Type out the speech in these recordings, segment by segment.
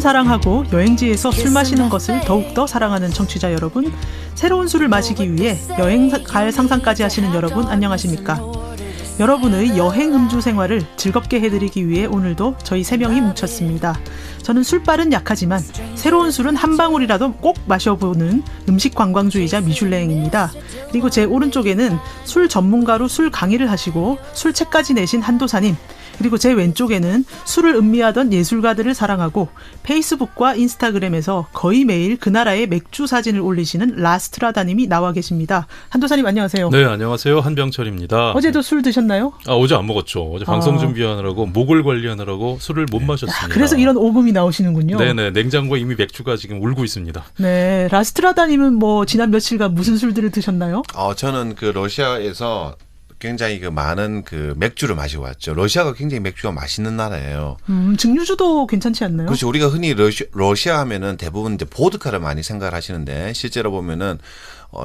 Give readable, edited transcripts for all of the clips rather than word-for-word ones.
사랑하고 여행지에서 술 마시는 것을 더욱더 사랑하는 청취자 여러분, 새로운 술을 마시기 위해 여행 갈 상상까지 하시는 여러분 안녕하십니까? 여러분의 여행 음주 생활을 즐겁게 해드리기 위해 오늘도 저희 3명이 뭉쳤습니다. 저는 술발은 약하지만 새로운 술은 한 방울이라도 꼭 마셔보는 음식 관광주의자 미슐랭입니다. 그리고 제 오른쪽에는 술 전문가로 술 강의를 하시고 술책까지 내신 한도사님, 그리고 제 왼쪽에는 술을 음미하던 예술가들을 사랑하고 페이스북과 인스타그램에서 거의 매일 그 나라의 맥주 사진을 올리시는 라스트라다님이 나와 계십니다. 한도사님 안녕하세요. 네, 안녕하세요. 한병철입니다. 어제도 술 드셨나요? 어제 안 먹었죠. 어제 방송 준비하느라고 목을 관리하느라고 술을 못 마셨습니다. 그래서 이런 오금이 나오시는군요. 네네, 냉장고에 이미 맥주가 지금 울고 있습니다. 네, 라스트라다님은 뭐 지난 며칠간 무슨 술들을 드셨나요? 저는 그 러시아에서 굉장히 그 많은 그 맥주를 마시고 왔죠. 러시아가 굉장히 맥주가 맛있는 나라예요. 증류주도 괜찮지 않나요? 그렇죠. 우리가 흔히 러시아 하면은 대부분 이제 보드카를 많이 생각을 하시는데 실제로 보면은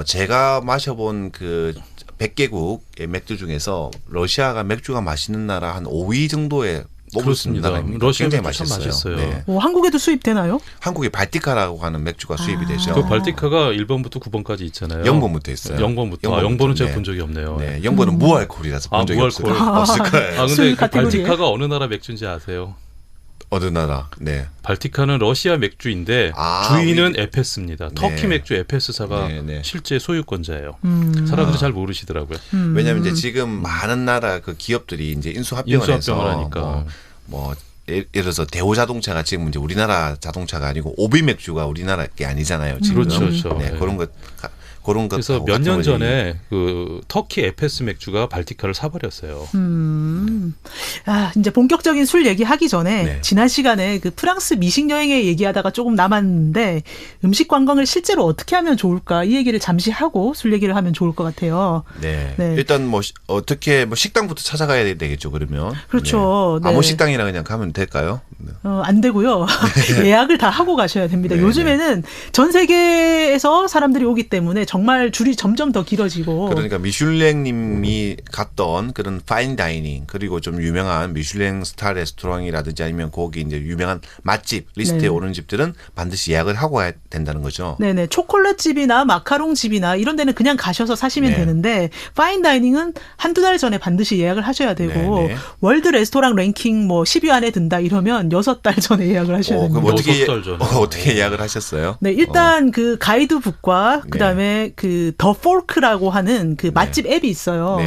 제가 마셔본 그 100개국의 맥주 중에서 러시아가 맥주가 맛있는 나라 한 5위 정도에 그렇습니다. 러시아 맥주 참 맛있어요. 네. 한국에도 수입되나요? 한국에 발티카라고 하는 맥주가 수입이 되죠. 그 발티카가 1번부터 9번까지 있잖아요. 0번부터 있어요. 0번부터. 0번은 제가 본 적이 없네요. 네, 0번은 무알콜이라서 본 적이 없을 거예요. 근데 그 발티카가 어느 나라 맥주인지 아세요? 어느 나라? 네. 발티카는 러시아 맥주인데 주인은 에페스입니다. 네. 터키 맥주 에페스사가 실제 소유권자예요. 사람들이 잘 모르시더라고요. 왜냐하면 이제 지금 많은 나라 그 기업들이 이제 인수합병을 해서 하니까 예를 들어서 대우자동차가 지금 이제 우리나라 자동차가 아니고 오비 맥주가 우리나라 게 아니잖아요. 지금. 그렇죠. 네, 그런 것. 그래서 몇 년 전에 그 터키 에페스 맥주가 발티카를 사버렸어요. 이제 본격적인 술 얘기하기 전에 지난 시간에 그 프랑스 미식 여행에 얘기하다가 조금 남았는데 음식 관광을 실제로 어떻게 하면 좋을까 이 얘기를 잠시 하고 술 얘기를 하면 좋을 것 같아요. 네. 일단 뭐 어떻게 뭐 식당부터 찾아가야 되겠죠. 그러면. 그렇죠. 네. 아무 식당이나 그냥 가면 될까요? 안 되고요. 예약을 다 하고 가셔야 됩니다. 요즘에는 전 세계에서 사람들이 오기 때문에 정말 줄이 점점 더 길어지고. 그러니까 미슐랭님이 갔던 그런 파인 다이닝 그리고 좀 유명한 미슐랭 스타 레스토랑이라든지 아니면 거기 이제 유명한 맛집 리스트에 오른 집들은 반드시 예약을 하고 가야 된다는 거죠. 네네. 초콜릿집이나 마카롱집이나 이런 데는 그냥 가셔서 사시면 되는데 파인 다이닝은 한두 달 전에 반드시 예약을 하셔야 되고 월드 레스토랑 랭킹 뭐 10위 안에 든다 이러면 6달 전에 예약을 하셔야 됩니다. 그럼 어떻게 예약을 하셨어요? 네, 일단 그 가이드북과 그다음에 그 더 폴크라고 하는 그 맛집 앱이 있어요.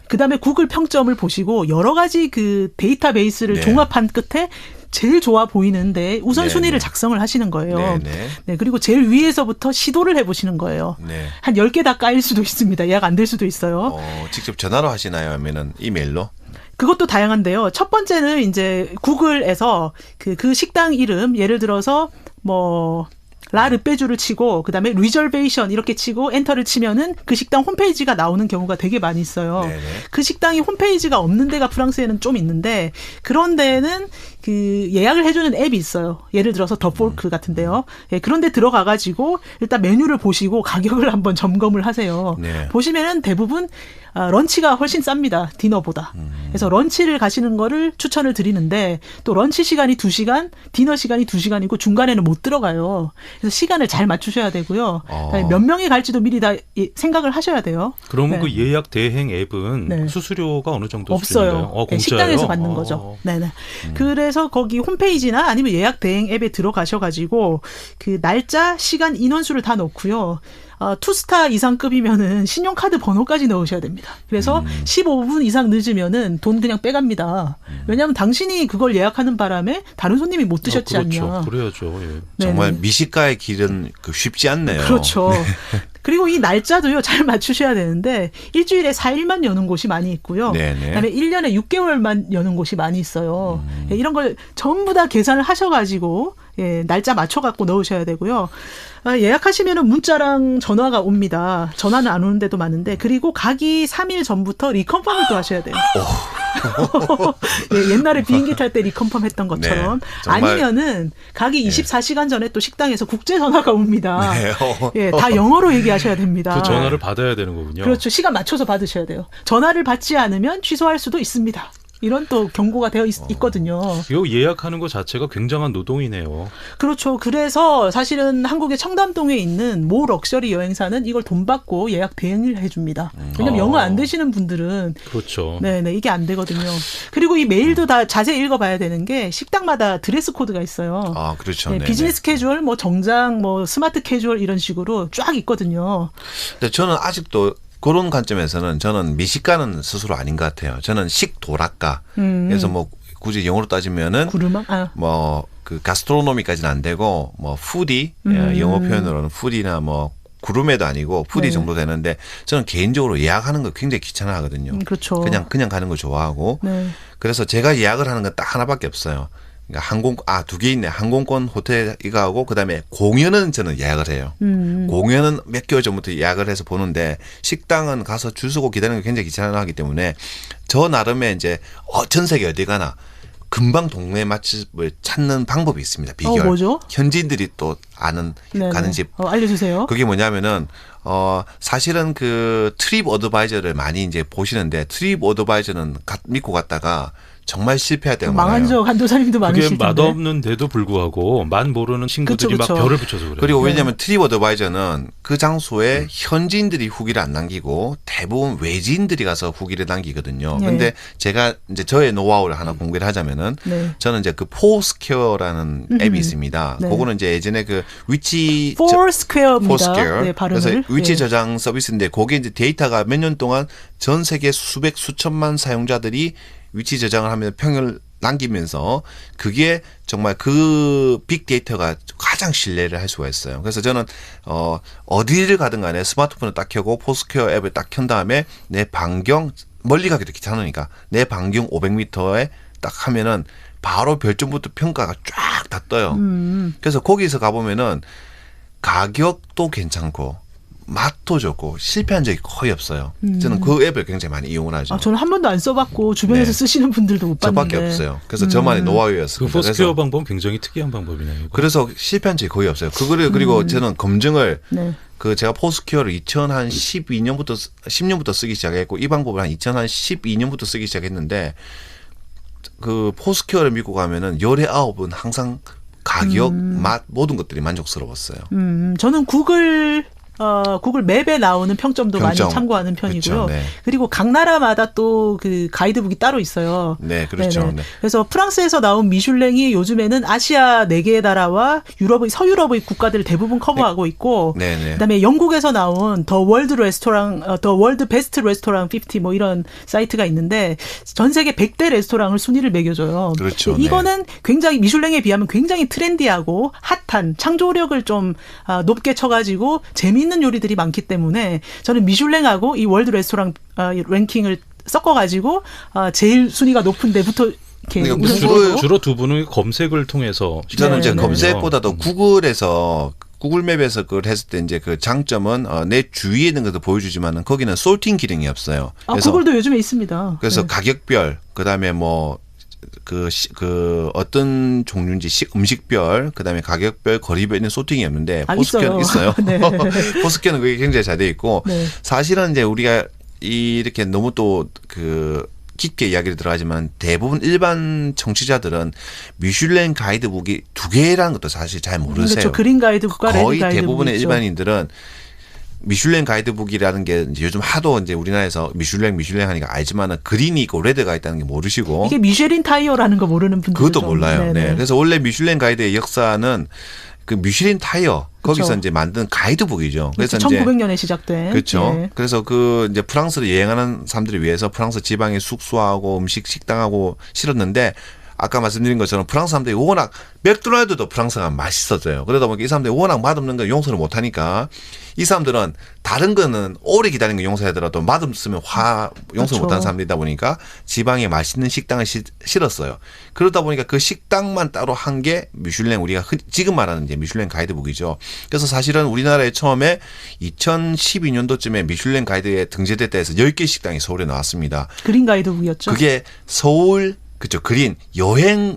그다음에 구글 평점을 보시고 여러 가지 그 데이터베이스를 종합한 끝에 제일 좋아 보이는데 우선순위를 작성을 하시는 거예요. 네, 그리고 제일 위에서부터 시도를 해보시는 거예요. 한 10개 다 까일 수도 있습니다. 예약 안 될 수도 있어요. 직접 전화로 하시나요? 아니면 이메일로? 그것도 다양한데요. 첫 번째는 이제 구글에서 그 식당 이름 예를 들어서 뭐 라르페주를 치고 그다음에 리저베이션 이렇게 치고 엔터를 치면은 그 식당 홈페이지가 나오는 경우가 되게 많이 있어요. 그 식당이 홈페이지가 없는 데가 프랑스에는 좀 있는데 그런 데는 그 예약을 해주는 앱이 있어요. 예를 들어서 더 폴크 같은데요. 그런 데 들어가가지고 일단 메뉴를 보시고 가격을 한번 점검을 하세요. 보시면은 대부분 런치가 훨씬 쌉니다. 디너보다. 그래서 런치를 가시는 거를 추천을 드리는데 또 런치 시간이 2시간, 디너 시간이 2시간이고 중간에는 못 들어가요. 그래서 시간을 잘 맞추셔야 되고요. 몇 명이 갈지도 미리 다 생각을 하셔야 돼요. 그러면 그 예약 대행 앱은 수수료가 어느 정도 없어요. 공짜예요? 식당에서 받는 거죠. 네네. 그래서 거기 홈페이지나 아니면 예약 대행 앱에 들어가셔가지고 그 날짜, 시간, 인원수를 다 넣고요. 2스타 이상급이면은 신용카드 번호까지 넣으셔야 됩니다. 그래서 15분 이상 늦으면은 돈 그냥 빼갑니다. 왜냐하면 당신이 그걸 예약하는 바람에 다른 손님이 못 드셨지 않냐. 그래야죠. 정말 미식가의 길은 쉽지 않네요. 그렇죠. 그리고 이 날짜도요, 잘 맞추셔야 되는데, 일주일에 4일만 여는 곳이 많이 있고요. 그다음에 1년에 6개월만 여는 곳이 많이 있어요. 이런 걸 전부 다 계산을 하셔가지고, 날짜 맞춰갖고 넣으셔야 되고요. 예약하시면은 문자랑 전화가 옵니다. 전화는 안 오는 데도 많은데, 그리고 가기 3일 전부터 리컨펌을 또 하셔야 돼요. 옛날에 비행기 탈 때 리컨펌 했던 것처럼. 아니면은 가기 24시간 전에 또 식당에서 국제 전화가 옵니다. 다 영어로 얘기하셔야 됩니다. 그 전화를 받아야 되는 거군요. 그렇죠. 시간 맞춰서 받으셔야 돼요. 전화를 받지 않으면 취소할 수도 있습니다. 이런 또 경고가 되어 있거든요. 이거 예약하는 것 자체가 굉장한 노동이네요. 그렇죠. 그래서 사실은 한국의 청담동에 있는 모 럭셔리 여행사는 이걸 돈 받고 예약 대행을 해줍니다. 왜냐하면 영어 안 되시는 분들은 그렇죠. 네네 이게 안 되거든요. 그리고 이 메일도 다 자세히 읽어봐야 되는 게 식당마다 드레스 코드가 있어요. 아, 그렇죠. 네, 네네. 비즈니스 캐주얼, 뭐 정장, 뭐 스마트 캐주얼 이런 식으로 쫙 있거든요. 근데 저는 아직도 그런 관점에서는 저는 미식가는 스스로 아닌 것 같아요. 저는 식도락가. 그래서 뭐 굳이 영어로 따지면은 구르마? 아. 뭐 그 가스트로노미까지는 안 되고 뭐 푸디 영어 표현으로는 푸디나 뭐 구름에도 아니고 푸디 네. 정도 되는데 저는 개인적으로 예약하는 거 굉장히 귀찮아하거든요. 그렇죠. 그냥 가는 거 좋아하고 네. 그래서 제가 예약을 하는 건 딱 하나밖에 없어요. 그러니까 두 개 있네. 항공권 호텔 이거 하고 그다음에 공연은 저는 예약을 해요. 공연은 몇 개월 전부터 예약을 해서 보는데 식당은 가서 줄 서고 기다리는 게 굉장히 귀찮아하기 때문에 저 나름의 이제 전 세계 어디 가나 금방 동네 맛집을 찾는 방법이 있습니다. 비결. 뭐죠? 현지인들이 또 아는 네네. 가는 집. 알려주세요. 그게 뭐냐면은 사실은 그 트립 어드바이저를 많이 이제 보시는데 트립 어드바이저는 믿고 갔다가 정말 실패할 때가 망한 많아요. 적 한도사님도 많으실 그게 텐데. 맛없는데도 불구하고 맛 모르는 친구들이 그쵸. 막 별을 붙여서 그래요. 그리고 왜냐하면 트립 어드바이저는 그 장소에 현지인들이 후기를 안 남기고 대부분 외지인들이 가서 후기를 남기거든요. 네. 근데 제가 이제 저의 노하우를 하나 공개를 하자면은 네. 저는 이제 그 포스퀘어라는 앱이 있습니다. 네. 그거는 이제 예전에 그 위치 포스퀘어입니다. 포스퀘어. 네, 발음을. 그래서 위치 네. 저장 서비스인데 거기에 이제 데이터가 몇 년 동안 전 세계 수천만 사용자들이 위치 저장을 하면 평을 남기면서 그게 정말 그 빅데이터가 가장 신뢰를 할 수가 있어요. 그래서 저는 어디를 가든 간에 스마트폰을 딱 켜고 포스퀘어 앱을 딱 켠 다음에 내 반경 멀리 가기도 귀찮으니까 내 반경 500m에 딱 하면은 바로 별점부터 평가가 쫙 다 떠요. 그래서 거기서 가보면은 가격도 괜찮고 맛도 좋고 실패한 적이 거의 없어요. 저는 그 앱을 굉장히 많이 이용을 하죠. 저는 한 번도 안 써봤고 주변에서 네. 쓰시는 분들도 못 봤는데. 저밖에 없어요. 그래서 저만의 그 노하우였습니다. 포스퀘어 방법은 굉장히 특이한 방법이네요. 그래서 실패한 적이 거의 없어요. 그거를 그리고 저는 검증을 네. 그 제가 포스퀘어를 2012년부터 10년부터 쓰기 시작했고 이 방법을 한 2012년부터 쓰기 시작했는데 그 포스퀘어를 믿고 가면은 열의 9은 항상 가격, 맛 모든 것들이 만족스러웠어요. 저는 구글 맵에 나오는 평점도 많이 평점. 참고하는 편이고요. 그렇죠. 네. 그리고 각 나라마다 또 그 가이드북이 따로 있어요. 네, 그렇죠. 네네. 네. 그래서 프랑스에서 나온 미슐랭이 요즘에는 아시아 4개의 나라와 서유럽의 국가들을 대부분 커버하고 있고, 네, 네. 그다음에 영국에서 나온 더 월드 베스트 레스토랑 50 뭐 이런 사이트가 있는데 전 세계 100대 레스토랑을 순위를 매겨줘요. 그렇죠. 이거는 굉장히 미슐랭에 비하면 굉장히 트렌디하고 핫한 창조력을 좀 높게 쳐가지고 재미있는 요리들이 많기 때문에 저는 미슐랭하고 이 월드 레스토랑 랭킹을 섞어가지고 제일 순위가 높은 데부터 이렇게 그러니까 우선순위로. 주로 두 분은 검색을 통해서 저는 이제 네, 검색보다도 구글에서 구글맵에서 그걸 했을 때 이제 그 장점은 내 주위에 있는 것도 보여주지만은 거기는 솔팅 기능이 없어요. 그래서 구글도 요즘에 있습니다. 그래서 네. 가격별 그다음에 뭐 어떤 종류인지 음식별 그다음에 가격별 거리별 있는 소팅이 없는데 포스퀘어는 있어요. 네. 포스퀘어는 그게 굉장히 잘 돼 있고 네. 사실은 이제 우리가 이렇게 너무 또 깊게 이야기를 들어가지만 대부분 일반 청취자들은 미슐랭 가이드북이 2개라는 것도 사실 잘 모르세요. 그렇죠. 그린 가이드북과 레드 거의 가이드북 대부분의 있죠. 일반인들은 미슐랭 가이드북이라는 게 이제 요즘 하도 이제 우리나라에서 미슐랭 하니까 알지만은 그린이 있고 레드가 있다는 게 모르시고 이게 미쉐린 타이어라는 거 모르는 분들 그것도 몰라요. 네. 그래서 원래 미슐랭 가이드의 역사는 그 미슐린 타이어 거기서 그렇죠. 이제 만든 가이드북이죠. 그래서 그렇죠. 이제 1900년에 시작된. 그렇죠. 네. 그래서 그 이제 프랑스를 여행하는 사람들을 위해서 프랑스 지방에 숙소하고 식당하고 실었는데 아까 말씀드린 것처럼 프랑스 사람들이 워낙 맥도날드도 프랑스가 맛있어져요. 그러다 보니까 이 사람들이 워낙 맛없는 걸 용서를 못하니까 이 사람들은 다른 거는 오래 기다리는 거 용서하더라도 맛없으면 용서를 그렇죠. 못하는 사람들이다 보니까 지방에 맛있는 식당을 실었어요. 그러다 보니까 그 식당만 따로 한 게 미슐랭 우리가 지금 말하는 이제 미슐랭 가이드북이죠. 그래서 사실은 우리나라에 처음에 2012년도쯤에 미슐랭 가이드에 등재됐다 해서 10개 식당이 서울에 나왔습니다. 그린 가이드북이었죠. 그게 그렇죠.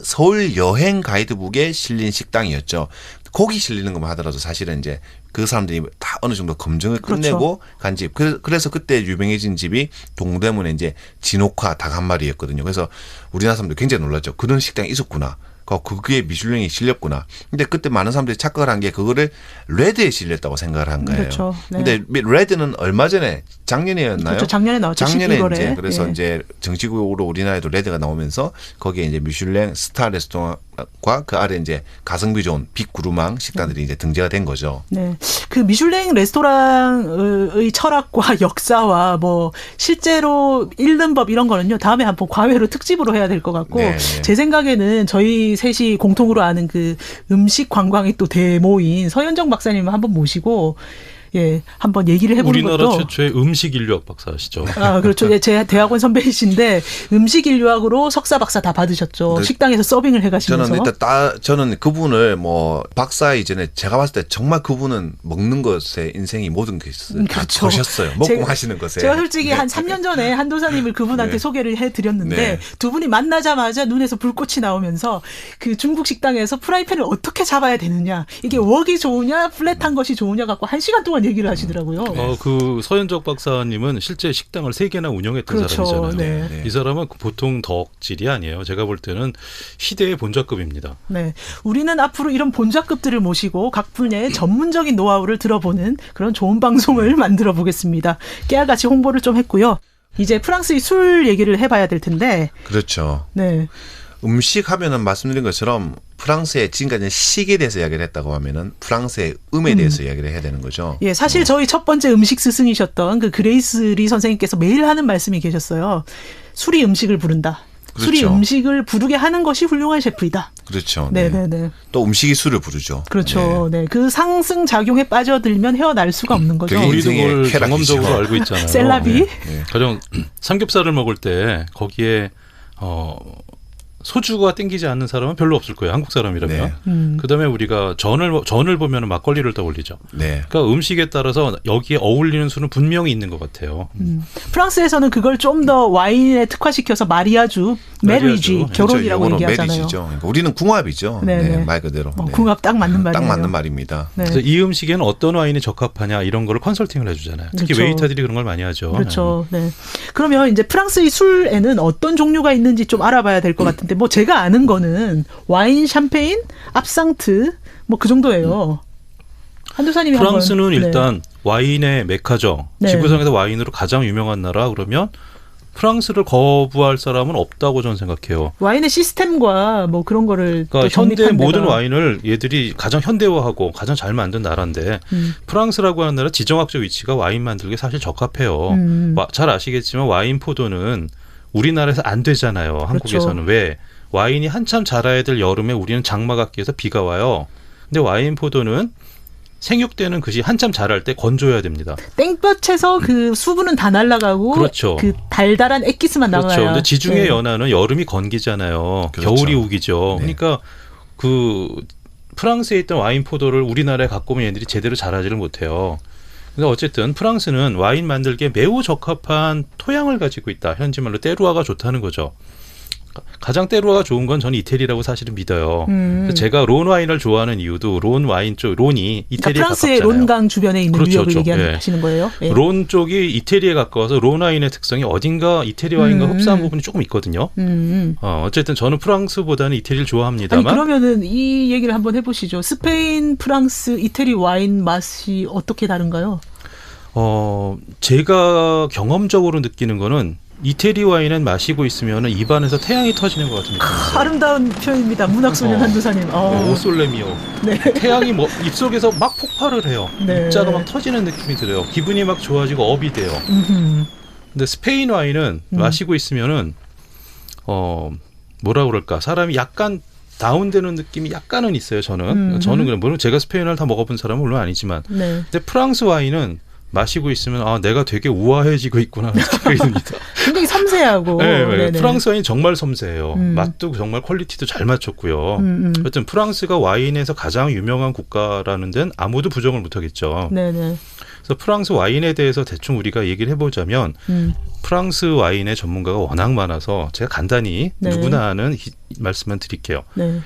서울 여행 가이드북에 실린 식당이었죠. 거기 실리는 것만 하더라도 사실은 이제 그 사람들이 다 어느 정도 검증을 그렇죠. 끝내고 간 집. 그래서 그때 유명해진 집이 동대문에 이제 진옥화 닭 한 마리였거든요. 그래서 우리나라 사람들 굉장히 놀랐죠. 그런 식당이 있었구나. 그게 미슐랭이 실렸구나. 근데 그때 많은 사람들이 착각을 한 게 그거를 레드에 실렸다고 생각을 한 거예요. 그렇죠. 네. 근데 레드는 얼마 전에 작년이었나요? 그렇죠. 작년에 나왔죠. 작년에 12월에. 이제 그래서 예. 이제 정식으로 우리나라에도 레드가 나오면서 거기에 이제 미슐랭 스타 레스토랑과 그 아래 이제 가성비 좋은 빅구르망 식당들이 이제 등재가 된 거죠. 네. 그 미슐랭 레스토랑의 철학과 역사와 뭐 실제로 읽는 법 이런 거는요. 다음에 한번 과외로 특집으로 해야 될 것 같고 네. 제 생각에는 저희 셋이 공통으로 아는 그 음식 관광의 또 대모인 서현정 박사님을 한번 모시고 예, 한번 얘기를 해보는 우리나라 것도. 최초의 음식 인류학 박사시죠. 아, 그렇죠. 예, 제 대학원 선배이신데 음식 인류학으로 석사 박사 다 받으셨죠. 네. 식당에서 서빙을 해가시면서. 저는 일단 저는 그분을 뭐 박사 이전에 제가 봤을 때 정말 그분은 먹는 것에 인생이 모든 게 있어요. 그렇죠. 보셨어요. 먹고 마시는 것에. 제가 솔직히 한 3년 전에 한도사님을 그분한테 네. 소개를 해드렸는데 네. 두 분이 만나자마자 눈에서 불꽃이 나오면서 그 중국 식당에서 프라이팬을 어떻게 잡아야 되느냐, 이게 웍이 좋으냐 플랫한 것이 좋으냐 갖고 1시간 동안 얘기를 하시더라고요. 그 서현적 박사님은 실제 식당을 3개나 운영했던 그렇죠. 사람이잖아요. 네. 이 사람은 보통 덕질이 아니에요. 제가 볼 때는 희대의 본좌급입니다. 네, 우리는 앞으로 이런 본좌급들을 모시고 각 분야의 전문적인 노하우를 들어보는 그런 좋은 방송을 만들어 보겠습니다. 깨알같이 홍보를 좀 했고요. 이제 프랑스의 술 얘기를 해봐야 될 텐데. 그렇죠. 네. 음식 하면은 말씀드린 것처럼 프랑스의 지금까지 식에 대해서 이야기를 했다고 하면은 프랑스의 음에 대해서 이야기를 해야 되는 거죠. 예, 사실 저희 첫 번째 음식 스승이셨던 그 그레이스 리 선생님께서 매일 하는 말씀이 계셨어요. 술이 음식을 부른다. 그렇죠. 술이 음식을 부르게 하는 것이 훌륭한 셰프이다. 그렇죠. 네네네. 또 음식이 술을 부르죠. 그렇죠. 네. 그 상승 작용에 빠져들면 헤어날 수가 없는 거죠. 그게 우리도 인생의 그걸 쾌락이죠. 경험적으로 알고 있잖아요. 셀라비. 네. 가령 삼겹살을 먹을 때 거기에 소주가 땡기지 않는 사람은 별로 없을 거예요. 한국 사람이라면. 네. 그다음에 우리가 전을 보면 막걸리를 떠올리죠. 네. 그러니까 음식에 따라서 여기에 어울리는 술은 분명히 있는 것 같아요. 프랑스에서는 그걸 좀 더 와인에 특화시켜서 마리아주, 메리지, 마리아주. 결혼이라고 그렇죠. 영어로 얘기하잖아요. 메리지죠. 그러니까 우리는 궁합이죠. 네네. 네, 말 그대로. 네. 궁합 딱 맞는 말이에요. 딱 맞는 말입니다. 네. 그래서 이 음식에는 어떤 와인이 적합하냐 이런 거를 컨설팅을 해주잖아요. 특히 그렇죠. 웨이터들이 그런 걸 많이 하죠. 그렇죠. 네. 그러면 이제 프랑스의 술에는 어떤 종류가 있는지 좀 알아봐야 될 것 같은데, 뭐 제가 아는 거는 와인, 샴페인, 압상트, 뭐 그 정도예요. 한도사님이 프랑스는 한번, 일단 와인의 메카죠. 네. 지구상에서 와인으로 가장 유명한 나라 그러면 프랑스를 거부할 사람은 없다고 저는 생각해요. 와인의 시스템과 뭐 그런 거를 그러니까 또 현대 정립한 모든 데가. 와인을 얘들이 가장 현대화하고 가장 잘 만든 나라인데 프랑스라고 하는 나라 지정학적 위치가 와인 만들기에 사실 적합해요. 잘 아시겠지만 와인 포도는 우리나라에서 안 되잖아요. 한국에서는. 왜? 와인이 한참 자라야 될 여름에 우리는 장마가 끼어서 비가 와요. 근데 와인 포도는 생육되는 것이 한참 자랄 때 건조해야 됩니다. 땡볕에서 그 수분은 다 날아가고 그렇죠. 그 달달한 액기스만 그렇죠. 나와요. 근데 지중해 네. 연안은 여름이 건기잖아요. 그렇죠. 겨울이 우기죠. 네. 그러니까 그 프랑스에 있던 와인 포도를 우리나라에 갖고 오면 얘들이 제대로 자라지를 못해요. 근데 어쨌든 프랑스는 와인 만들기에 매우 적합한 토양을 가지고 있다. 현지 말로 때루아가 좋다는 거죠. 가장 때루아가 좋은 건 저는 이태리라고 사실은 믿어요. 그래서 제가 론 와인을 좋아하는 이유도 론 와인 쪽 론이 이태리에 그러니까 프랑스의 가깝잖아요. 론강 주변에 있는 그렇죠, 유역을 그렇죠. 얘기하시는 거예요. 예. 론 쪽이 이태리에 가까워서 론 와인의 특성이 어딘가 이태리 와인과 흡사한 부분이 조금 있거든요. 어쨌든 저는 프랑스보다는 이태리를 아니 좋아합니다만 그러면은 이 얘기를 한번 해보시죠. 스페인, 프랑스, 이태리 와인 맛이 어떻게 다른가요? 제가 경험적으로 느끼는 거는 이태리 와인은 마시고 있으면 입안에서 태양이 터지는 것 같은 느낌이에요. 아름다운 표현입니다. 문학소년 한두사님. 오솔레미오. 네. 태양이 뭐 입속에서 막 폭발을 해요. 네. 입자가 막 터지는 느낌이 들어요. 기분이 막 좋아지고 업이 돼요. 근데 스페인 와인은 마시고 있으면은 뭐라 그럴까 사람이 약간 다운되는 느낌이 약간은 있어요. 저는 그냥 물론 제가 스페인 와인을 다 먹어본 사람은 물론 아니지만, 네. 근데 프랑스 와인은 마시고 있으면 내가 되게 우아해지고 있구나 하는 생각이 듭니다. 굉장히 섬세하고. 네, 네네. 프랑스 와인 정말 섬세해요. 맛도 정말 퀄리티도 잘 맞췄고요. 하여튼 프랑스가 와인에서 가장 유명한 국가라는 데는 아무도 부정을 못하겠죠. 네네. 그래서 프랑스 와인에 대해서 대충 우리가 얘기를 해보자면 프랑스 와인의 전문가가 워낙 많아서 제가 간단히 네. 누구나 아는 말씀만 드릴게요. 네.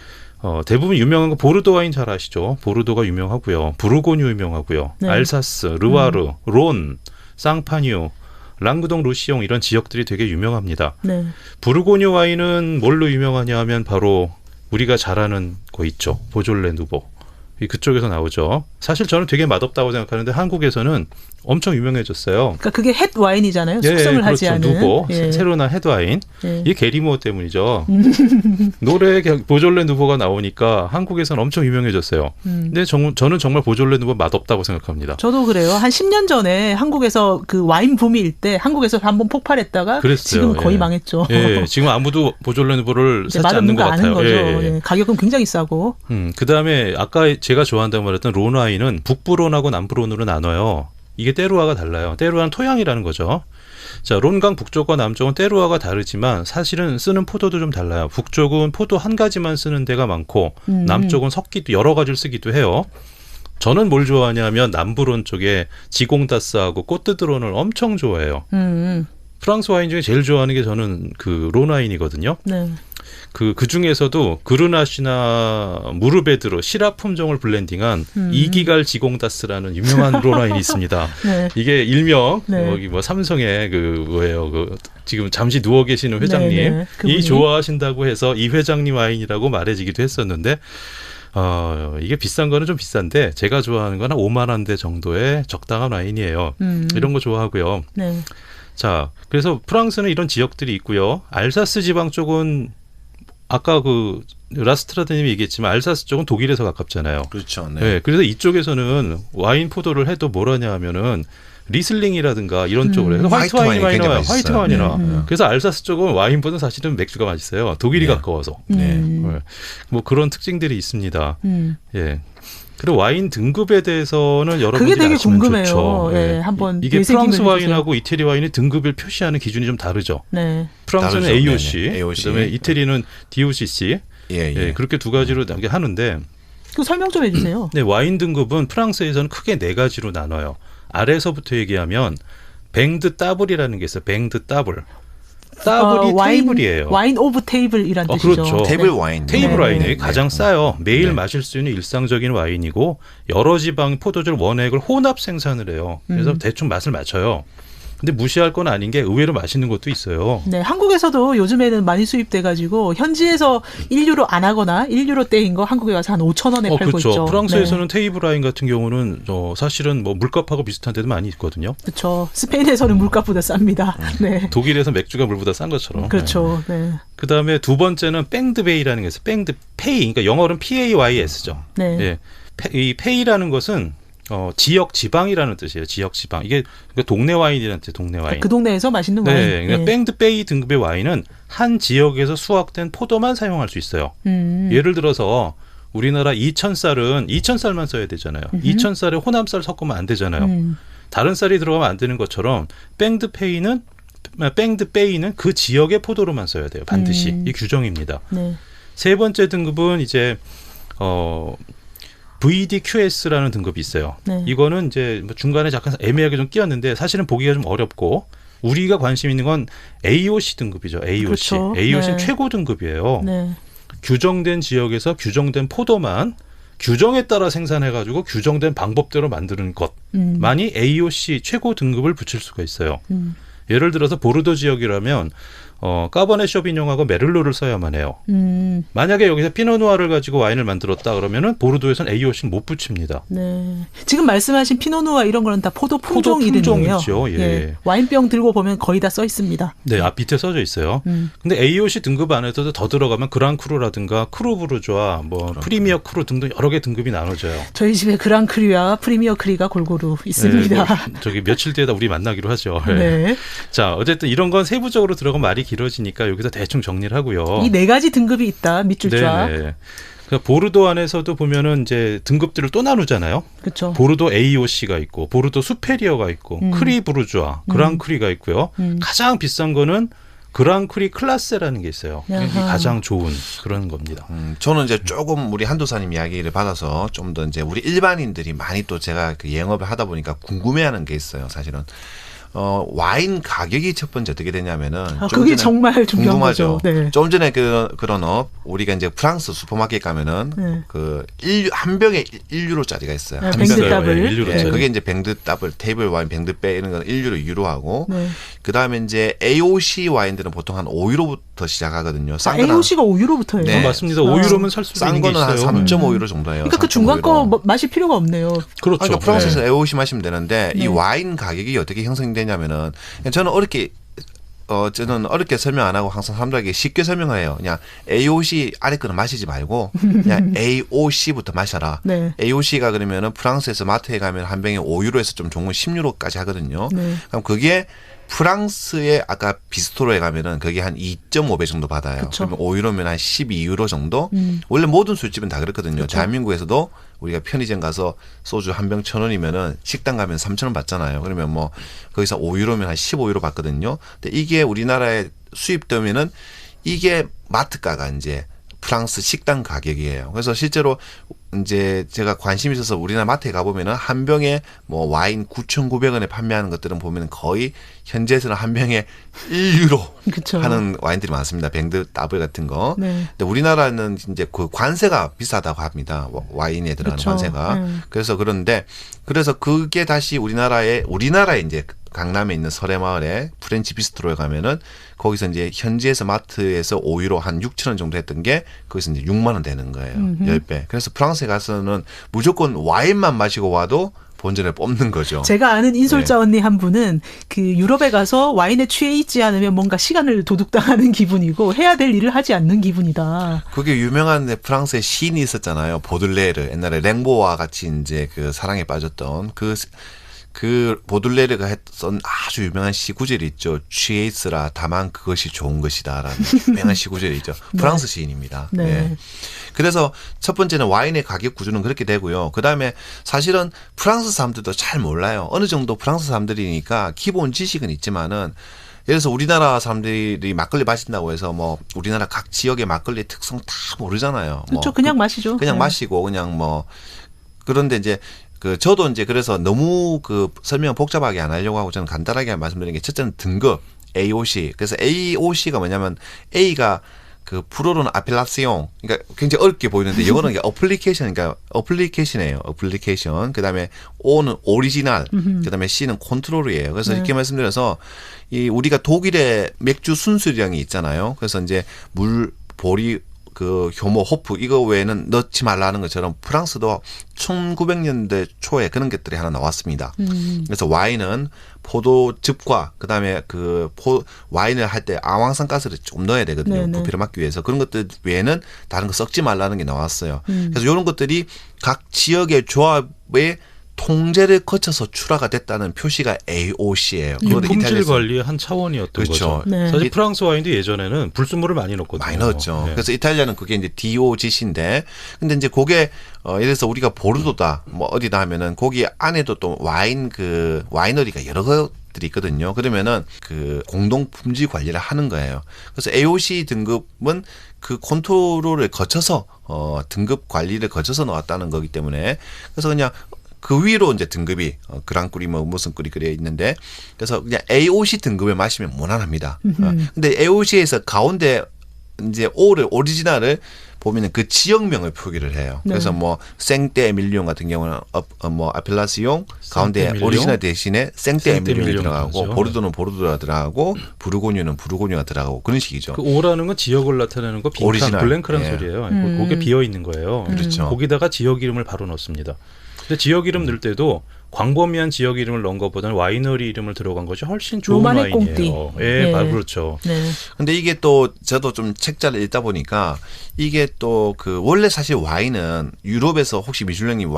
대부분 유명한 거 보르도 와인 잘 아시죠? 보르도가 유명하고요. 부르고뉴 유명하고요. 네. 알사스, 르와르, 론, 쌍파뉴, 랑구동, 루시옹 이런 지역들이 되게 유명합니다. 네. 부르고뉴 와인은 뭘로 유명하냐 하면 바로 우리가 잘 아는 거 있죠. 보졸레 누보. 그쪽에서 나오죠. 사실 저는 되게 맛없다고 생각하는데 한국에서는 엄청 유명해졌어요. 그러니까 그게 햇 와인이잖아요. 숙성을 그렇죠. 하지 않은. 누보, 예. 새로 난 햇와인. 예. 이게 게리모 때문이죠. 노래에 보졸레 누보가 나오니까 한국에서는 엄청 유명해졌어요. 근데 저는 정말 보졸레 누보 맛없다고 생각합니다. 저도 그래요. 한 10년 전에 한국에서 그 와인 붐일 때 한국에서 한번 폭발했다가 그랬어요. 지금 거의 망했죠. 예, 지금 아무도 보졸레 누보를 찾지 않는 것 아는 같아요. 거죠. 예. 예. 가격은 굉장히 싸고. 그다음에 아까 제가 좋아한다고 말했던 론 와인은 북부론하고 남부론으로 나눠요. 이게 때루아가 달라요. 때루아는 토양이라는 거죠. 자, 론강 북쪽과 남쪽은 때루아가 다르지만 사실은 쓰는 포도도 좀 달라요. 북쪽은 포도 한 가지만 쓰는 데가 많고 남쪽은 섞기도 여러 가지를 쓰기도 해요. 저는 뭘 좋아하냐면 남부론 쪽에 지공다스하고 꼬뜨드론을 엄청 좋아해요. 프랑스 와인 중에 제일 좋아하는 게 저는 그 론 와인이거든요. 네. 그 중에서도 그르나시나 무르베드로 시라 품종을 블렌딩한 이기갈 지공다스라는 유명한 론 와인이 있습니다. 네. 이게 일명 네. 여기 뭐 삼성의 그 뭐예요? 그 지금 잠시 누워 계시는 회장님 네, 네. 그분이. 이 좋아하신다고 해서 이 회장님 와인이라고 말해지기도 했었는데 이게 비싼 거는 좀 비싼데 제가 좋아하는 건 한 5만 원대 정도의 적당한 와인이에요. 이런 거 좋아하고요. 네. 자, 그래서 프랑스는 이런 지역들이 있고요. 알사스 지방 쪽은 아까 그 라스트라드님이 얘기했지만 알사스 쪽은 독일에서 가깝잖아요. 그렇죠. 네. 네, 그래서 이쪽에서는 와인 포도를 해도 뭐라냐 하면은 리슬링이라든가 이런 쪽으로 해서 화이트 와인이 많이 나와요. 화이트 와인이나. 그래서 알사스 쪽은 와인보다 사실은 맥주가 맛있어요. 독일이 네. 가까워서. 네. 뭐 그런 특징들이 있습니다. 예. 그리고 와인 등급에 대해서는 그게 여러분들이 되게 아시면 궁금해요. 좋죠. 예, 한번 이게 되새김을 프랑스 해주세요. 와인하고 이태리 와인의 등급을 표시하는 기준이 좀 다르죠. 네. 프랑스는 다르죠. AOC, 네네. AOC. 그다음에 이태리는 DOCC. 예. 예, 그렇게 두 가지로 나게 하는데 그 설명 좀 해주세요. 네, 와인 등급은 프랑스에서는 크게 네 가지로 나눠요. 아래서부터 얘기하면 뱅드 따블이라는 게 있어요. 뱅드 따블. 따블이 테이블이에요. 와인 오브 테이블이란 뜻이죠. 그렇죠. 테이블 네. 와인. 테이블 네. 와인이 네. 가장 네. 싸요. 매일 네. 마실 수 있는 일상적인 와인이고 여러 지방 포도주 원액을 혼합 생산을 해요. 그래서 대충 맛을 맞춰요. 근데 무시할 건 아닌 게 의외로 맛있는 것도 있어요. 네, 한국에서도 요즘에는 많이 수입돼가지고 현지에서 1유로 안 하거나 1유로대인 거 한국에 와서 한 5,000원에 팔고 그렇죠. 있죠. 프랑스에서는 네. 테이블 와인 같은 경우는 사실은 뭐 물값하고 비슷한 데도 많이 있거든요. 그렇죠. 스페인에서는 물값보다 쌉니다. 네. 독일에서 맥주가 물보다 싼 것처럼. 그렇죠. 네. 그다음에 두 번째는 뱅드베이라는 게 있어요. 뱅드페이. 그러니까 영어로는 PAYS죠. 네. 예. 이 페이라는 것은 지역 지방이라는 뜻이에요. 지역 지방. 이게 그러니까 동네 와인이라는 뜻이에요. 동네 와인. 그 동네에서 맛있는 와인. 네. 그러니까 뱅드베이 등급의 와인은 한 지역에서 수확된 포도만 사용할 수 있어요. 예를 들어서 우리나라 2,000쌀은 2,000쌀만 써야 되잖아요. 2,000쌀에 혼합쌀 섞으면 안 되잖아요. 다른 쌀이 들어가면 안 되는 것처럼 뱅드베이는 그 지역의 포도로만 써야 돼요. 반드시. 이 규정입니다. 네. 세 번째 등급은 이제 VDQS라는 등급이 있어요. 네. 이거는 이제 뭐 중간에 잠깐 애매하게 좀 끼었는데 사실은 보기가 좀 어렵고 우리가 관심 있는 건 AOC 등급이죠. AOC. 그렇죠. AOC는 네. 최고 등급이에요. 네. 규정된 지역에서 규정된 포도만 규정에 따라 생산해가지고 규정된 방법대로 만드는 것만이 AOC 최고 등급을 붙일 수가 있어요. 예를 들어서 보르도 지역이라면 까버네 쇼비뇽하고 메를로를 써야만 해요. 만약에 여기서 피노누아를 가지고 와인을 만들었다 그러면은 보르도에서는 AOC 못 붙입니다. 네. 지금 말씀하신 피노누아 이런 거는 다 포도 품종 이름이에요. 품종이죠. 예. 예. 와인병 들고 보면 거의 다 써 있습니다. 네, 앞 밑에 써져 있어요. 근데 AOC 등급 안에서도 더 들어가면 그랑크루라든가 크루브르주아, 뭐 프리미어 크루 등등 여러 개 등급이 나눠져요. 저희 집에 그랑크리와 프리미어 크리가 골고루 있습니다. 네, 뭐 저기 며칠 뒤에다 우리 만나기로 하죠. 네. 네. 자, 어쨌든 이런 건 세부적으로 들어가면 말이 길어지니까 여기서 대충 정리를 하고요. 이 네 가지 등급이 있다. 밑줄 쫙. 네네. 그러니까 보르도 안에서도 보면은 이제 등급들을 또 나누잖아요. 그렇죠. 보르도 AOC가 있고, 보르도 수페리어가 있고, 크리 부르주아, 그랑크리가 있고요. 가장 비싼 거는 그랑크리 클라세라는 게 있어요. 이게 가장 좋은 그런 겁니다. 저는 이제 조금 우리 한도사님 이야기를 받아서 좀 더 이제 우리 일반인들이 많이 또 제가 그 영업을 하다 보니까 궁금해하는 게 있어요. 사실은 와인 가격이 첫 번째 어떻게 되냐면은 그게 정말 중요한 궁금하죠. 거죠. 네. 좀 전에 그런 우리가 이제 프랑스 슈퍼마켓 가면은 네. 그 한 병에 1유로짜리가 있어요. 네, 한 뱅드 병에. 더블. 1유로짜리. 네, 그게 이제 뱅드 더블, 테이블 와인, 뱅드 배 이런 건 1유로, 유로하고 네. 그다음에 이제 AOC 와인들은 보통 한 5유로부터 시작하거든요. 싼 거는 AOC가 5유로부터예요. 네. 맞습니다. 5유로면 살 수 싼 있는 게 거는 한 있어요. 3.5유로 정도예요. 그러니까 그 3.5 중간 유로. 거 마실 필요가 없네요. 그렇죠. 그러니까 프랑스에서 네. AOC 마시면 되는데 네. 이 와인 가격이 어떻게 형성되냐면은 저는 저는 어렵게 설명 안 하고 항상 사람들에게 쉽게 설명을 해요. 그냥 AOC 아래 거는 마시지 말고 그냥 AOC부터 마셔라. 네. AOC가 그러면은 프랑스에서 마트에 가면 한 병에 5유로에서 좀 좋은 건 10유로까지 하거든요. 네. 그럼 그게 프랑스의 아까 비스토로에 가면은 그게 한 2.5배 정도 받아요. 그쵸. 그러면 5유로면 한 12유로 정도. 원래 모든 술집은 다 그렇거든요. 대한민국에서도 우리가 편의점 가서 소주 한 병 1,000원이면은 식당 가면 3,000원 받잖아요. 그러면 뭐 거기서 5유로면 한 15유로 받거든요. 근데 이게 우리나라에 수입되면은 이게 마트가가 이제 프랑스 식당 가격이에요. 그래서 실제로 이제 제가 관심이 있어서 우리나라 마트에 가보면은 한 병에 뭐 와인 9,900원에 판매하는 것들은 보면은 거의 현지에서는 한 병에 1유로 그쵸. 하는 와인들이 많습니다. 뱅드 더블 같은 거. 네. 근데 우리나라는 이제 그 관세가 비싸다고 합니다. 와인에 들어가는 그쵸. 관세가. 그래서 그래서 그게 다시 우리나라에 이제 강남에 있는 설해마을에 프렌치 비스트로에 가면은 거기서 이제 현지에서 마트에서 5유로 한 6,000원 정도 했던 게 거기서 이제 6만 원 되는 거예요. 10배. 그래서 프랑스에 가서는 무조건 와인만 마시고 와도 본전을 뽑는 거죠. 제가 아는 인솔자 언니 한 분은 그 유럽에 가서 와인에 취해 있지 않으면 뭔가 시간을 도둑당하는 기분이고 해야 될 일을 하지 않는 기분이다. 그게 유명한 프랑스의 시인이 있었잖아요. 보들레르. 옛날에 랭보와 같이 이제 그 사랑에 빠졌던 그 보들레르가 했던 아주 유명한 시 구절이 있죠. 취해 있으라 다만 그것이 좋은 것이다라는 유명한 시 구절이 있죠. 프랑스 시인입니다. 네. 네. 그래서 첫 번째는 와인의 가격 구조는 그렇게 되고요. 그다음에 사실은 프랑스 사람들도 잘 몰라요. 어느 정도 프랑스 사람들이니까 기본 지식은 있지만은 예를 들어서 우리나라 사람들이 막걸리 마신다고 해서 뭐 우리나라 각 지역의 막걸리의 특성 다 모르잖아요. 그렇죠. 뭐 그냥 마시죠. 그냥 네. 마시고 그냥 뭐 그런데 이제 저도 이제 그래서 너무 설명 복잡하게 안 하려고 하고 저는 간단하게 말씀드리는 게 첫째는 등급 AOC. 그래서 AOC가 뭐냐면 A가 그 불어로는 아펠라시옹. 그러니까 굉장히 어렵게 보이는데 영어는 이게 어플리케이션, 그러니까 어플리케이션이에요. 어플리케이션. 그다음에 O는 오리지널. 그다음에 C는 컨트롤이에요. 그래서 이렇게 말씀드려서 이 우리가 독일의 맥주 순수량이 있잖아요. 그래서 이제 물, 보리, 효모, 호프 이거 외에는 넣지 말라는 것처럼 프랑스도 1900년대 초에 그런 것들이 하나 나왔습니다. 그래서 와인은 포도즙과 그다음에 와인을 할 때 아황산 가스를 좀 넣어야 되거든요. 네네. 부피를 막기 위해서. 그런 것들 외에는 다른 거 섞지 말라는 게 나왔어요. 그래서 이런 것들이 각 지역의 조합의 통제를 거쳐서 출하가 됐다는 표시가 AOC예요. 품질 관리의 한 차원이었던 그렇죠. 거죠. 네. 사실 프랑스 와인도 예전에는 불순물을 많이 넣었거든요. 많이 넣었죠. 네. 그래서 이탈리아는 그게 이제 DOGC인데, 근데 이제 그게 예를 들어서 우리가 보르도다 뭐 어디다 하면은 거기 안에도 또 와이너리가 여러 것들이 있거든요. 그러면은 공동 품질 관리를 하는 거예요. 그래서 AOC 등급은 그 컨트롤을 거쳐서 등급 관리를 거쳐서 나왔다는 거기 때문에 그래서 그냥 그 위로 이제 등급이 그랑꾸리 뭐 무슨 꿀이 그려 있는데 그래서 그냥 AOC 등급을 마시면 무난합니다. 근데 AOC에서 가운데 이제 오리지널을 보면은 그 지역명을 표기를 해요. 네. 그래서 뭐 생떼 에밀리옹 같은 경우는 뭐 아펠라시옹 가운데 생떼 오리지널 대신에 생떼 에밀리옹이 에밀리옹 들어가고 하죠. 보르도는 보르도가 들어가고 부르고뉴는 부르고뉴가 들어가고 그런 식이죠. 그 오라는 건 지역을 나타내는 거 빈칸 오리지널. 블랭크란 예. 소리예요. 그게 비어 있는 거예요. 그렇죠. 거기다가 지역 이름을 바로 넣습니다. 근데 지역 이름 넣을 때도 광범위한 지역 이름을 넣은 것보다는 와이너리 이름을 들어간 것이 훨씬 좋은 로마네 와인이에요. 꽁띠. 예, 네. 바로 그렇죠. 네. 근데 이게 또 저도 좀 책자를 읽다 보니까 이게 또 원래 사실 와인은 유럽에서 혹시 미슐랭님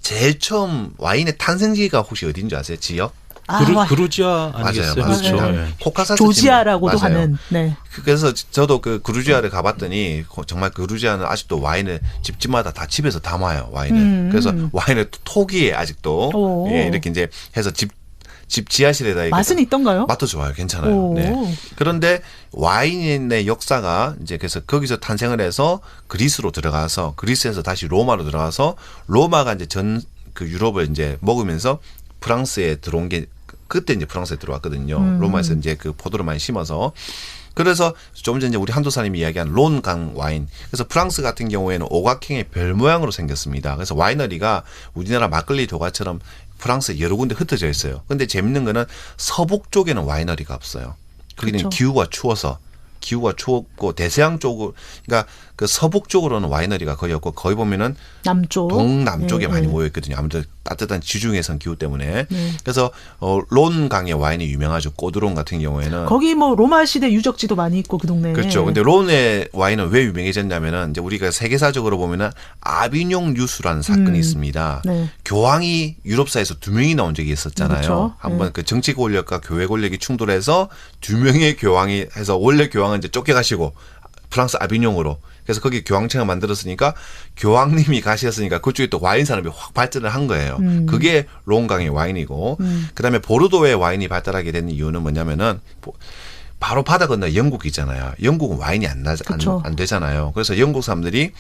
제일 처음 와인의 탄생지가 혹시 어딘지 아세요? 지역? 그루지아 아니겠어요? 맞아요. 그렇죠. 맞아요. 예. 코카사스 조지아라고도 맞아요. 하는. 네. 그래서 저도 그루지아를 가봤더니 정말 그루지아는 아직도 와인을 집집마다 다 집에서 담아요. 와인을. 그래서 와인을 톡이에 아직도 오. 예, 이렇게 이제 해서 집 지하실에다 맛은 있던가요? 맛도 좋아요. 괜찮아요. 오. 네. 그런데 와인의 역사가 이제 그래서 거기서 탄생을 해서 그리스로 들어가서 그리스에서 다시 로마로 들어가서 로마가 이제 그 유럽을 이제 먹으면서 프랑스에 들어온 게 그때 이제 프랑스에 들어왔거든요. 로마에서 이제 그 포도를 많이 심어서. 그래서 좀 전에 우리 한도사님이 이야기한 론강 와인. 그래서 프랑스 같은 경우에는 오각형의 별 모양으로 생겼습니다. 그래서 와이너리가 우리나라 막걸리 도가처럼 프랑스에 여러 군데 흩어져 있어요. 근데 재밌는 거는 서북 쪽에는 와이너리가 없어요. 거기는 그렇죠. 기후가 추웠고 대서양 쪽으로 그러니까 그 서북 쪽으로는 와이너리가 거의 없고 거기 보면은 남쪽 동남쪽에 예, 많이 예. 모여 있거든요. 아무튼 따뜻한 지중해성 기후 때문에. 그래서 론강의 와인이 유명하죠. 꼬드론 같은 경우에는 거기 뭐 로마 시대 유적지도 많이 있고 그 동네에. 그렇죠. 근데 론의 와인은 왜 유명해졌냐면은 이제 우리가 세계사적으로 보면은 아비뇽 유수라는 사건이 있습니다. 네. 교황이 유럽사에서 2명이 나온 적이 있었잖아요. 그렇죠. 한번 그 정치 권력과 교회 권력이 충돌해서 2명의 교황이 해서 원래 교황은 이제 쫓겨가시고 프랑스 아비뇽으로 그래서 거기 교황청을 만들었으니까 교황님이 가셨으니까 그쪽에 또 와인 산업이 확 발전을 한 거예요. 그게 론강의 와인이고 그다음에 보르도의 와인이 발달하게 된 이유는 뭐냐면은 바로 바다 건너 영국이 있잖아요. 영국은 와인이 안 되잖아요. 그래서 영국 사람들이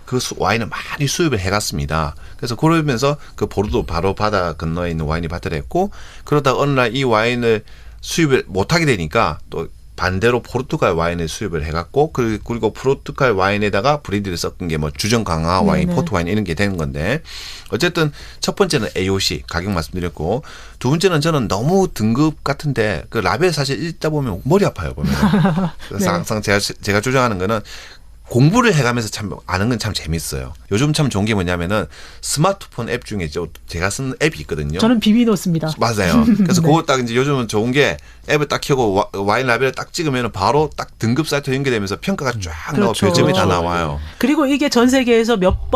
그 와인을 많이 수입을 해갔습니다. 그래서 그러면서 그 보르도 바로 바다 건너에 있는 와인이 발달했고 그러다가 어느 날 이 와인을 수입을 못하게 되니까 또 반대로 포르투갈 와인을 수입을 해갖고 그리고 포르투갈 와인에다가 브랜디를 섞은 게 뭐 주정 강화 와인, 포트 와인 이런 게 되는 건데 어쨌든 첫 번째는 AOC 가격 말씀드렸고 두 번째는 저는 너무 등급 같은데 그 라벨 사실 읽다 보면 머리 아파요 보면. 그래서 네. 항상 제가 주장하는 거는 공부를 해가면서 참 아는 건 참 재밌어요. 요즘 참 좋은 게 뭐냐면은 스마트폰 앱 중에 제가 쓰는 앱이 있거든요. 저는 비비노 씁니다. 맞아요. 그래서 네. 그거 딱 이제 요즘은 좋은 게 앱을 딱 켜고 와인 라벨을 딱 찍으면 바로 딱 등급 사이트에 연결되면서 평가가 쫙 나오고 그렇죠. 별점이 다 그렇죠. 나와요. 그리고 이게 전 세계에서 몇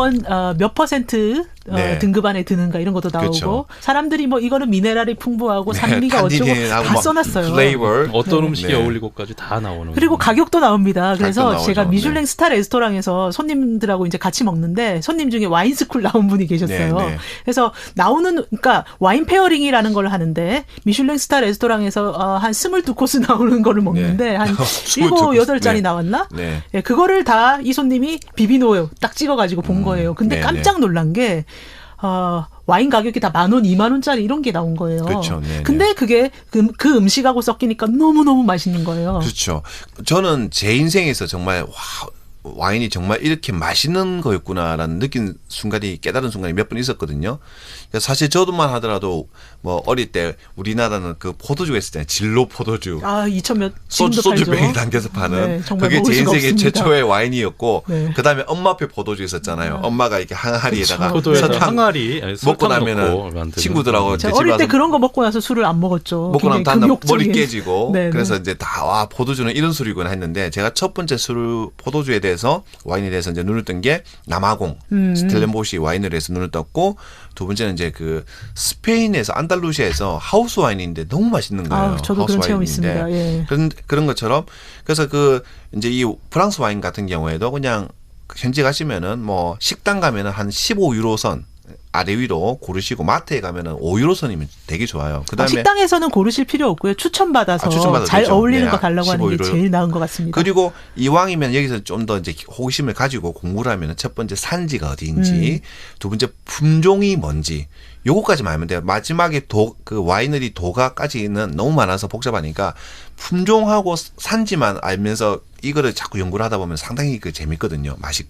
퍼센트 네. 등급 안에 드는가 이런 것도 나오고 그렇죠. 사람들이 뭐 이거는 미네랄이 풍부하고 산미가 어쩌고 탄닌하고 다 막 써놨어요. 플레이버. 어떤 음식에 네. 어울리고까지 다 나오는. 그리고 가격도 나옵니다. 그래서 가격도 제가 나오죠. 미슐랭 스타 레스토랑에서 손님들하고 이제 같이 먹는데 손님 중에 와인 스쿨 나온 분이 계셨어요. 네, 네. 그래서 그러니까 와인 페어링이라는 걸 하는데 미슐랭 스타 레스토랑에서 한 22코스 나오는 거를 먹는데 네. 한 7, 22코스. 8잔이 네. 나왔나? 네. 예, 그거를 다 이 손님이 비비노 딱 찍어가지고 본 거예요. 근데 네, 깜짝 놀란 게 와인 가격이 다 10,000원, 20,000원짜리 이런 게 나온 거예요. 그렇죠. 네, 네. 근데 그게 그 음식하고 섞이니까 너무너무 맛있는 거예요. 그렇죠. 저는 제 인생에서 정말 와인이 정말 이렇게 맛있는 거였구나라는 느낀 순간이 깨달은 순간이 몇 번 있었거든요. 사실 저도만 하더라도 뭐 어릴 때 우리나라는 그 포도주가 있었잖아요. 진로 포도주. 2,000몇 지금도 팔죠. 소주병에 담겨서 파는 네, 정말 그게 먹을 제 수가 인생의 없습니다. 최초의 와인이었고 네. 그다음에 엄마표 포도주 있었잖아요. 엄마가 이렇게 항아리에다가 포도에다 설탕 항아리 먹고 설탕 넣고 나면은 만드는. 친구들하고 이제 제가 집에 어릴 때 와서 그런 거 먹고 나서 술을 안 먹었죠. 먹고 나면 다음날 머리 금욕적인. 깨지고 네, 그래서 네. 이제 와 포도주는 이런 술이구나 했는데 제가 첫 번째 포도주에 대해서 와인에 대해서 이제 눈을 뜬 게 남아공 스텔렌보시 와인을 해서 눈을 떴고 두 번째는 이제 그 스페인에서 안달루시아에서 하우스 와인인데 너무 맛있는 거예요. 저도 그런 체험 있습니다. 예. 그런 것처럼 그래서 이제 이 프랑스 와인 같은 경우에도 그냥 현지 가시면은 뭐 식당 가면은 한 15유로선 아래 위로 고르시고 마트에 가면은 5유로선이면 되게 좋아요. 그다음에 식당에서는 고르실 필요 없고요. 추천받아서 추천받아도 잘 되죠. 어울리는 네, 거 달라고 하는 게 15유로. 제일 나은 것 같습니다. 그리고 이왕이면 여기서 좀 더 이제 호기심을 가지고 공부를 하면 첫 번째 산지가 어디인지 두 번째 품종이 뭔지 요거까지만 알면 돼요. 마지막에 그 와이너리 도가까지는 너무 많아서 복잡하니까 품종하고 산지만 알면서 이거를 자꾸 연구를 하다 보면 상당히 재밌거든요. 맛이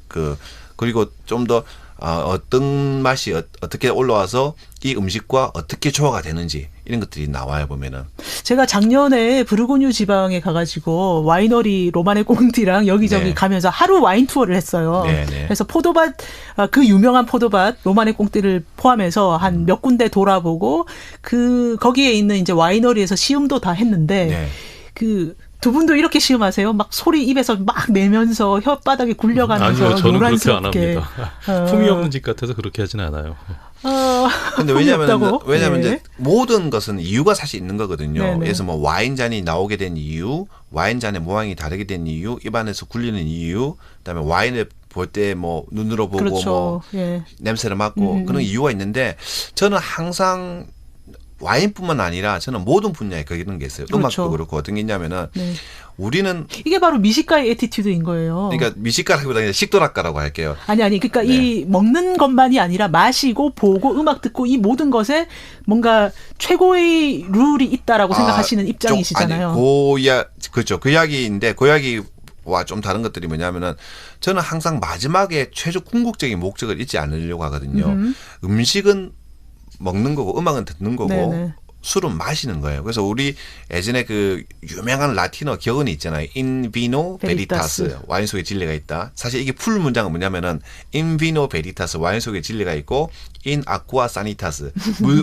그리고 좀 더 어떤 맛이 어떻게 올라와서 이 음식과 어떻게 조화가 되는지 이런 것들이 나와요 보면은. 제가 작년에 부르고뉴 지방에 가가지고 와이너리 로마네 꽁티랑 여기저기 네. 가면서 하루 와인 투어를 했어요. 네, 네. 그래서 포도밭 그 유명한 포도밭 로마네 꽁티를 포함해서 한 몇 군데 돌아보고 거기에 있는 이제 와이너리에서 시음도 다 했는데 네. 두 분도 이렇게 시음하세요? 막 소리 입에서 막 내면서 혓바닥에 굴려가면서 아니요, 저는 그렇게 안 요란스럽게. 합니다. 품이 없는 집 같아서 그렇게 하진 않아요. 근데 품이 왜냐면 없다고? 이제 네. 모든 것은 이유가 사실 있는 거거든요. 네네. 그래서 뭐 와인잔이 나오게 된 이유, 와인잔의 모양이 다르게 된 이유, 입안에서 굴리는 이유, 그다음에 와인을 볼 때 뭐 눈으로 보고 그렇죠. 뭐 예. 냄새를 맡고 그런 이유가 있는데 저는 항상 와인뿐만 아니라 저는 모든 분야에 그런 게 있어요. 그렇죠. 음악도 그렇고 어떤 게 있냐면은 네. 우리는 이게 바로 미식가의 애티튜드인 거예요. 그러니까 미식가라기보다 그냥 식도락가라고 할게요. 아니 그러니까 네. 이 먹는 것만이 아니라 마시고 보고 음악 듣고 이 모든 것에 뭔가 최고의 룰이 있다라고 생각하시는 입장이시잖아요. 아니, 그렇죠. 그 이야기인데 그 이야기와 좀 다른 것들이 뭐냐면은 저는 항상 마지막에 최저 궁극적인 목적을 잊지 않으려고 하거든요. 음식은 먹는 거고 음악은 듣는 거고 네네. 술은 마시는 거예요. 그래서 우리 예전에 그 유명한 라틴어 격언이 있잖아요. In vino veritas. 와인 속에 진리가 있다. 사실 이게 풀 문장은 뭐냐면은 In vino veritas. 와인 속에 진리가 있고 In aqua sanitas.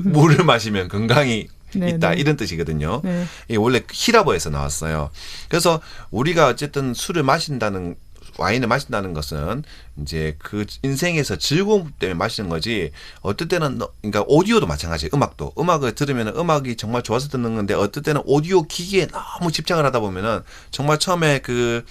물을 마시면 건강이 있다. 이런 뜻이거든요. 네. 이게 원래 히라버에서 나왔어요. 그래서 우리가 어쨌든 술을 마신다는 와인을 마신다는 것은 이제 그 인생에서 즐거움 때문에 마시는 거지. 어떨 때는 그러니까 오디오도 마찬가지예요. 음악을 들으면 음악이 정말 좋아서 듣는 건데 어떨 때는 오디오 기기에 너무 집착을 하다 보면은 정말 처음에 그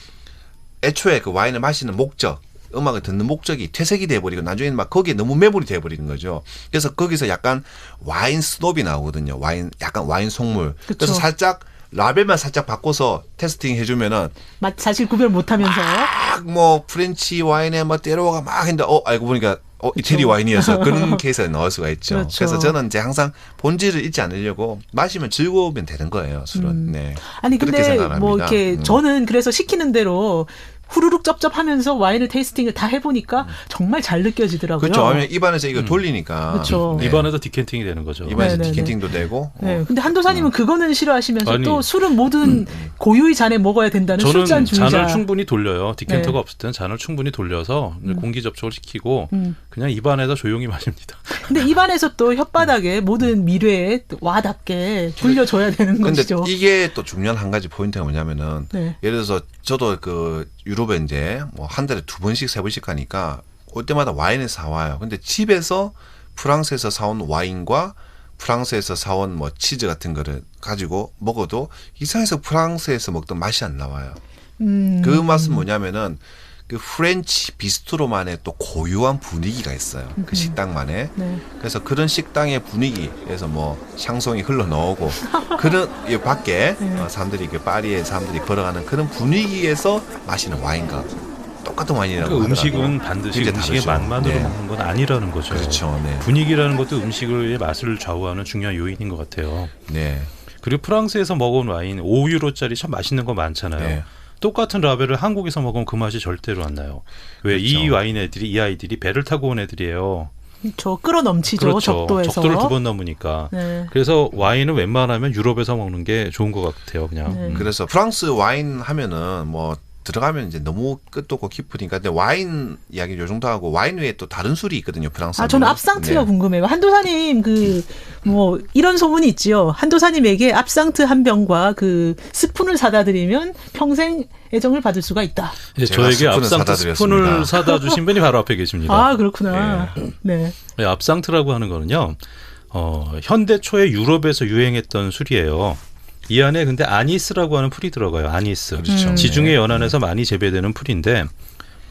애초에 그 와인을 마시는 목적, 음악을 듣는 목적이 퇴색이 돼버리고 나중에는 막 거기에 너무 매몰이 돼버리는 거죠. 그래서 거기서 약간 와인 스노비 나오거든요. 약간 와인 속물. 그쵸. 그래서 살짝 라벨만 살짝 바꿔서 테스팅 해주면은 맛 사실 구별 못하면서 막 뭐 프렌치 와인에 뭐 때로가 막 했는데 알고 보니까 이태리 와인이어서 그런 케이스에 넣을 수가 있죠. 그렇죠. 그래서 저는 이제 항상 본질을 잊지 않으려고 마시면 즐거우면 되는 거예요. 술은. 네. 아니 그렇게 근데 생각합니다. 뭐 이렇게 저는 그래서 시키는 대로 후루룩 쩝쩝하면서 와인을 테이스팅을 다 해보니까 정말 잘 느껴지더라고요. 그렇죠. 왜냐면 입안에서 이거 돌리니까. 그렇죠. 네. 입안에서 디켄팅이 되는 거죠. 입안에서 네네네. 디켄팅도 되고. 네. 근데 한도사님은 그거는 싫어하시면서 아니. 또 술은 모든 고유의 잔에 먹어야 된다는 저는 술잔주의자. 잔을 충분히 돌려요. 디켄터가 네. 없을 때는 잔을 충분히 돌려서 공기 접촉을 시키고 그냥 입안에서 조용히 마십니다. 근데 입안에서 또 혓바닥에 모든 미뢰에 와닿게 굴려줘야 되는 근데 것이죠. 이게 또 중요한 한 가지 포인트가 뭐냐면은 네. 예를 들어서 저도 그 유럽에 이제 뭐 한 달에 2번씩 3번씩 가니까 올 때마다 와인을 사와요. 근데 집에서 프랑스에서 사온 와인과 프랑스에서 사온 뭐 치즈 같은 거를 가지고 먹어도 이상해서 프랑스에서 먹던 맛이 안 나와요. 그 맛은 뭐냐면은 그 프렌치 비스트로만의 또 고유한 분위기가 있어요. 그 식당만의. 네. 그래서 그런 식당의 분위기에서 뭐 샹송이 흘러 나오고 그런 이 밖에 사람들이 그 파리에 사람들이 걸어가는 그런 분위기에서 마시는 와인과 똑같은 와인이라고 그러니까 하더라도 음식은 반드시 굉장히 음식의 다르죠. 맛만으로 네. 먹는 건 아니라는 거죠. 그렇죠. 네. 분위기라는 것도 음식의 맛을 좌우하는 중요한 요인인 것 같아요. 네. 그리고 프랑스에서 먹은 와인 5유로짜리 참 맛있는 거 많잖아요. 네. 똑같은 라벨을 한국에서 먹으면 그 맛이 절대로 안 나요. 왜 이 그렇죠. 와인 애들이 이 아이들이 배를 타고 온 애들이에요. 저 끌어 넘치죠. 그렇죠. 적도에서. 적도를 2번 넘으니까. 네. 그래서 와인은 웬만하면 유럽에서 먹는 게 좋은 것 같아요. 그냥. 네. 그래서 프랑스 와인 하면은 뭐 들어가면 이제 너무 끝도 없고 깊으니까 근데 와인 이야기 요 정도 하고 와인 외에 또 다른 술이 있거든요. 프랑스. 저는 압상트가 네. 궁금해요. 한도사님 뭐 이런 소문이 있지요. 한도사님에게 압상트 한 병과 그 스푼을 사다 드리면 평생 애정을 받을 수가 있다. 예, 제가 저에게 스푼을 압상트 사다 스푼을 드렸습니다. 사다 주신 분이 바로 앞에 계십니다. 아 그렇구나. 네. 예, 압상트라고 하는 거는요. 현대 초에 유럽에서 유행했던 술이에요. 이 안에 근데 아니스라고 하는 풀이 들어가요. 아니스. 그렇죠. 지중해 네. 연안에서 많이 재배되는 풀인데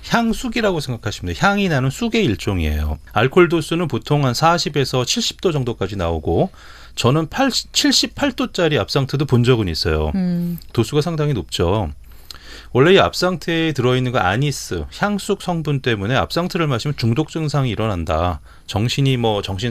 향쑥이라고 생각하시면 돼요. 향이 나는 쑥의 일종이에요. 알코올 도수는 보통 한 40에서 70도 정도까지 나오고 저는 78도짜리 압상트도 본 적은 있어요. 도수가 상당히 높죠. 원래 이 압상트에 들어있는 거 아니스, 향쑥 성분 때문에 압상트를 마시면 중독 증상이 일어난다. 정신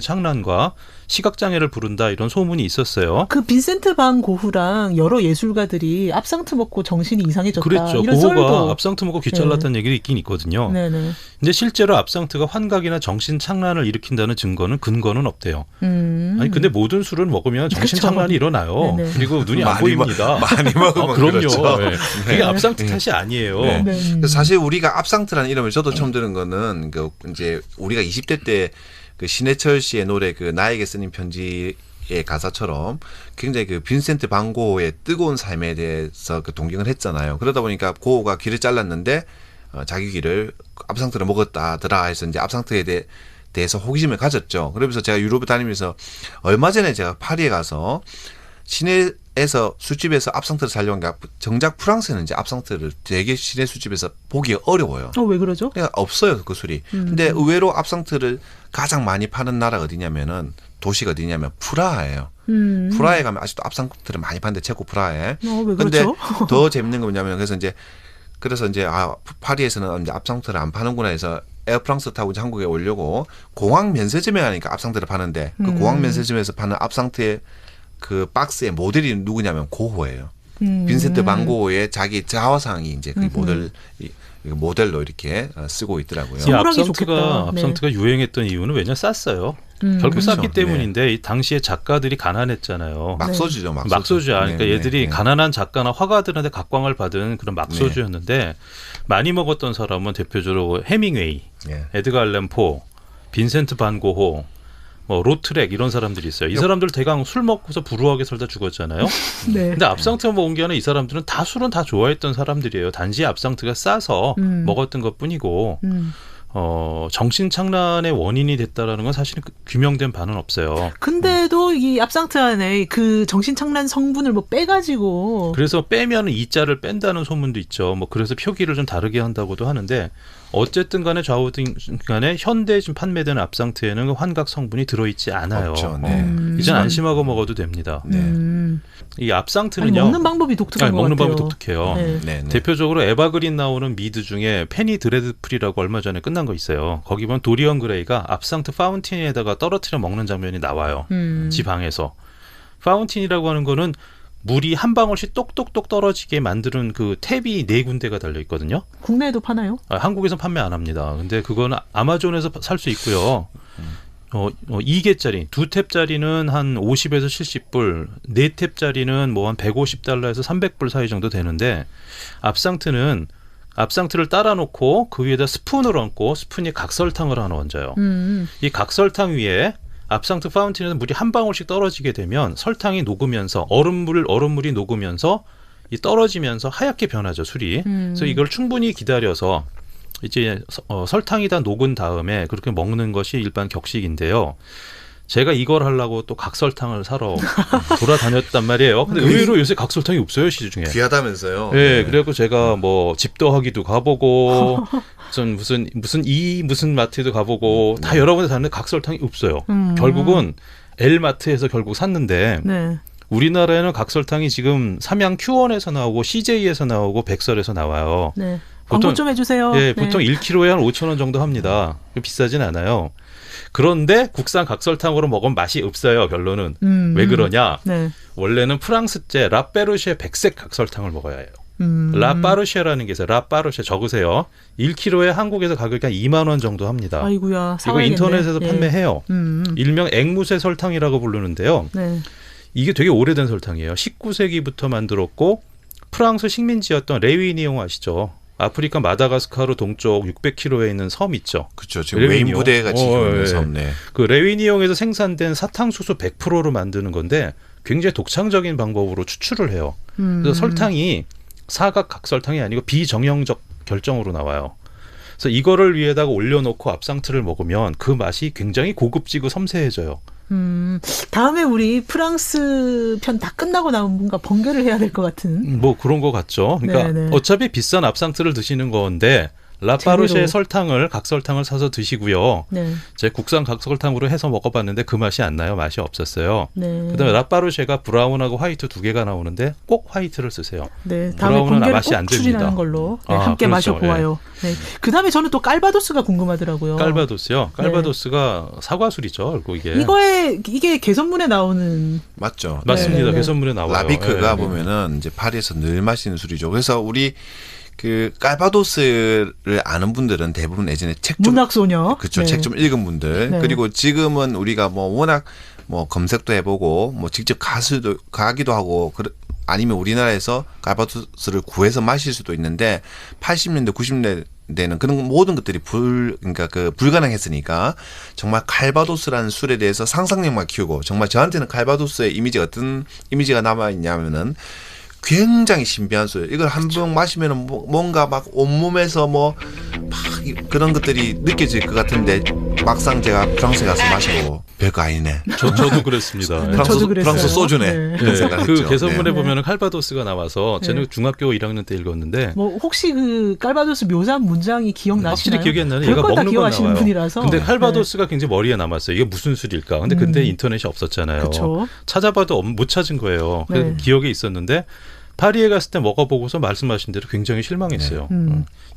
착란과 시각장애를 부른다 이런 소문이 있었어요. 그 빈센트 반 고흐랑 여러 예술가들이 압상트 먹고 정신이 이상해졌다. 그랬죠. 이런 고흐가 썰도. 압상트 먹고 귀 잘랐다는 얘기가 있긴 있거든요. 네네. 근데 실제로 압상트가 환각이나 정신 착란을 일으킨다는 근거는 없대요. 아니 근데 모든 술을 먹으면 정신 그렇죠. 착란이 일어나요. 네네. 그리고 눈이 안 많이 보입니다. 많이 먹으면 그럼요. 그렇죠. 네. 그게 압상트 탓이 아니에요. 네. 네. 그래서 사실 우리가 압상트라는 이름을 저도 처음 들은 거는 그 이제 우리가 20대 때 그 신해철 씨의 노래 그 나에게 쓰는 편지의 가사처럼 굉장히 그 빈센트 반 고흐의 뜨거운 삶에 대해서 그 동경을 했잖아요. 그러다 보니까 고흐가 귀를 잘랐는데 자기 귀를 압상트를 먹었다더라 해서 이제 압상트에 대해서 호기심을 가졌죠. 그러면서 제가 유럽에 다니면서 얼마 전에 제가 파리에 가서 시내에서 술집에서 압상트를 살려고 하니까 정작 프랑스는 이제 압상트를 되게 시내 술집에서 보기 어려워요. 왜 그러죠? 그러니까 없어요 그 술이. 근데 의외로 압상트를 가장 많이 파는 나라가 어디냐면은 도시가 어디냐면 프라하예요. 프라하에 가면 아직도 압상트를 많이 파는데 체코 프라하에. 왜 그렇죠? 근데 더 재밌는 거 뭐냐면 그래서 이제 파리에서는 이제 압상트를 안 파는구나 해서 에어프랑스 타고 이제 한국에 오려고 공항 면세점에 가니까 압상트를 파는데 그 공항 면세점에서 파는 압상트의 그 박스의 모델이 누구냐면 고호예요. 빈센트 반 고호의 자기 자화상이 이제 그 모델로 이렇게 쓰고 있더라고요. 이 압상트가 유행했던 이유는 왜냐 쌌어요. 결국 쌌기 때문인데 이 당시에 작가들이 가난했잖아요. 막소주죠, 막소주야. 그러니까 얘들이 가난한 작가나 화가들한테 각광을 받은 그런 막소주였는데 많이 먹었던 사람은 대표적으로 해밍웨이, 에드가 알렌 포, 빈센트 반 고호, 뭐 로트렉 이런 사람들이 있어요. 이 사람들 대강 술 먹고서 불우하게 살다 죽었잖아요. 근데 압상트가 먹은 게 아니라 이 사람들은 술은 다 좋아했던 사람들이에요. 단지 압상트가 싸서 먹었던 것뿐이고 정신착란의 원인이 됐다라는 건 사실은 규명된 바는 없어요. 근데도 이 압상트 안에 그 정신착란 성분을 뭐 빼가지고 그래서 빼면 이자를 뺀다는 소문도 있죠. 뭐 그래서 표기를 좀 다르게 한다고도 하는데 어쨌든 간에 좌우든 간에 현대 지금 판매되는 압상트에는 환각 성분이 들어있지 않아요. 없죠. 이젠 안심하고 먹어도 됩니다. 이 압상트는요. 먹는 방법이 독특한 것 먹는 같아요. 방법이 독특해요. 대표적으로 에바그린 나오는 미드 중에 페니 드레드프리라고 얼마 전에 끝난 거 있어요. 거기 보면 도리언 그레이가 압상트 파운틴에다가 떨어뜨려 먹는 장면이 나와요. 지 방에서. 파운틴이라고 하는 거는 물이 한 방울씩 똑똑똑 떨어지게 만드는 그 탭이 4군데가 달려 있거든요. 국내에도 파나요? 한국에서 판매 안 합니다. 근데 그거는 아마존에서 살 수 있고요. 2개짜리, 2탭짜리는 한 50에서 70불, 4탭짜리는 뭐 한 150달러에서 300불 사이 정도 되는데 압상트를 따라 놓고 그 위에다 스푼을 얹고 스푼에 각설탕을 하나 얹어요. 이 각설탕 위에 압상트 파운틴에서 물이 한 방울씩 떨어지게 되면 설탕이 녹으면서 얼음물이 녹으면서 이 떨어지면서 하얗게 변하죠, 술이. 그래서 이걸 충분히 기다려서 이제 설탕이 다 녹은 다음에 그렇게 먹는 것이 일반 격식인데요. 제가 이걸 하려고 또 각설탕을 사러 돌아다녔단 말이에요. 근데 의외로 요새 각설탕이 없어요, 시중에. 귀하다면서요. 네, 그래갖고 제가 뭐 집도하기도 가보고 무슨 마트에도 가보고 다 여러 군데 갔는데 각설탕이 없어요. 결국은 L마트에서 결국 샀는데 우리나라에는 각설탕이 지금 삼양 Q1에서 나오고 CJ에서 나오고 백설에서 나와요. 광고 좀 해주세요. 보통 1kg에 한 5,000원 정도 합니다. 비싸진 않아요. 그런데 국산 각설탕으로 먹으면 맛이 없어요. 결론은. 왜 그러냐. 원래는 프랑스제 라페르쉐 백색 각설탕을 먹어야 해요. 라파르쉐라는 게 있어요. 라파르쉐 적으세요. 1kg에 한국에서 가격이 한 2만 원 정도 합니다. 아이고야, 이거 인터넷에서 판매해요. 일명 앵무새 설탕이라고 부르는데요. 이게 되게 오래된 설탕이에요. 19세기부터 만들었고 프랑스 식민지였던 레위니옹 아시죠? 아프리카 마다가스카르 동쪽 600km에 있는 섬 있죠. 그렇죠. 지금 메인 부대 같이 있는 섬. 그 레위니옹에서 생산된 사탕수수 100%로 만드는 건데 굉장히 독창적인 방법으로 추출을 해요. 그래서 설탕이 사각 각설탕이 아니고 비정형적 결정으로 나와요. 그래서 이거를 위에다가 올려놓고 압상트를 먹으면 그 맛이 굉장히 고급지고 섬세해져요. 다음에 우리 프랑스 편 다 끝나고 나면 뭔가 번개를 해야 될 것 같은. 뭐 그런 것 같죠. 그러니까 어차피 비싼 압상트를 드시는 건데 라파르쉐 각설탕을 사서 드시고요. 제 국산 각설탕으로 해서 먹어봤는데 그 맛이 안 나요. 맛이 없었어요. 그다음에 라파르쉐가 브라운하고 화이트 2개가 나오는데 꼭 화이트를 쓰세요. 다음에 브라운은 맛이 안 됩니다. 추진하는 걸로 함께 그렇죠. 마셔보아요. 그다음에 저는 또 깔바도스가 궁금하더라고요. 깔바도스요? 깔바도스가 사과술이죠. 결국 이게 개선문에 나오는. 맞죠. 맞습니다. 개선문에 나와요. 라비크가 보면은 이제 파리에서 늘 마시는 술이죠. 그래서 우리 그 깔바도스를 아는 분들은 대부분 예전에 책 좀 문학소녀. 그렇죠. 책 좀 읽은 분들. 그리고 지금은 우리가 뭐 워낙 뭐 검색도 해보고 뭐 직접 가기도 하고 아니면 우리나라에서 깔바도스를 구해서 마실 수도 있는데 80년대 90년대는 그런 모든 것들이 불가능했으니까 정말 칼바도스라는 술에 대해서 상상력만 키우고 정말 저한테는 칼바도스의 이미지가 어떤 이미지가 남아 있냐면은 굉장히 신비한 술. 이걸 한 병 마시면은 뭔가 막 온몸에서 막 그런 것들이 느껴질 것 같은데 막상 제가 프랑스에 가서 마시고 별거 아니네. 저도 그랬습니다. 네. 저도 그랬어요. 프랑스 소주네. 네. 그런 생각했죠. 그 개선문에 네. 보면은 칼바도스가 나와서 저는 네. 중학교 1학년 때 읽었는데 뭐 혹시 그 깔바도스 묘사한 문장이 기억나시나요? 확실히 기억이 안 나는 얘가 별걸 다 먹는 건 기억하시는 나와요. 분이라서. 근데 칼바도스가 굉장히 머리에 남았어요. 이게 무슨 술일까? 근데 그때 인터넷이 없었잖아요. 그쵸. 찾아봐도 못 찾은 거예요. 그래서 네. 기억에 있었는데 파리에 갔을 때 먹어보고서 말씀하신 대로 굉장히 실망했어요.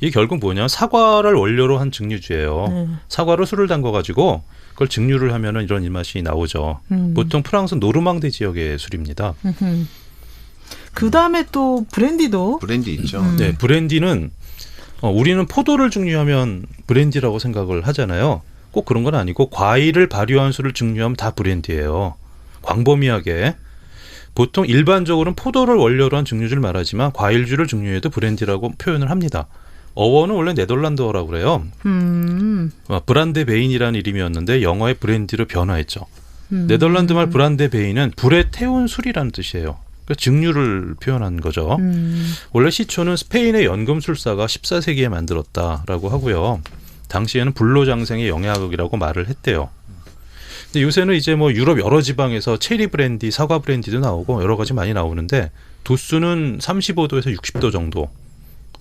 이게 결국 뭐냐? 사과를 원료로 한 증류주예요. 네. 사과로 술을 담궈가지고 그걸 증류를 하면은 이런 입맛이 나오죠. 보통 프랑스 노르망디 지역의 술입니다. 그 다음에 또 브랜디도 브랜디 있죠. 네, 브랜디는 우리는 포도를 증류하면 브랜디라고 생각을 하잖아요. 꼭 그런 건 아니고 과일을 발효한 술을 증류하면 다 브랜디예요. 광범위하게. 보통 일반적으로는 포도를 원료로 한 증류주를 말하지만 과일주를 증류해도 브랜디라고 표현을 합니다. 어원은 원래 네덜란드어라고 그래요. 브란데 베인이라는 이름이었는데 영어의 브랜디로 변화했죠. 네덜란드 말 브란데 베인은 불에 태운 술이라는 뜻이에요. 그러니까 증류를 표현한 거죠. 원래 시초는 스페인의 연금술사가 14세기에 만들었다라고 하고요. 당시에는 불로장생의 영약이라고 말을 했대요. 근데 요새는 이제 뭐 유럽 여러 지방에서 체리 브랜디, 사과 브랜디도 나오고 여러 가지 많이 나오는데 도수는 35도에서 60도 정도.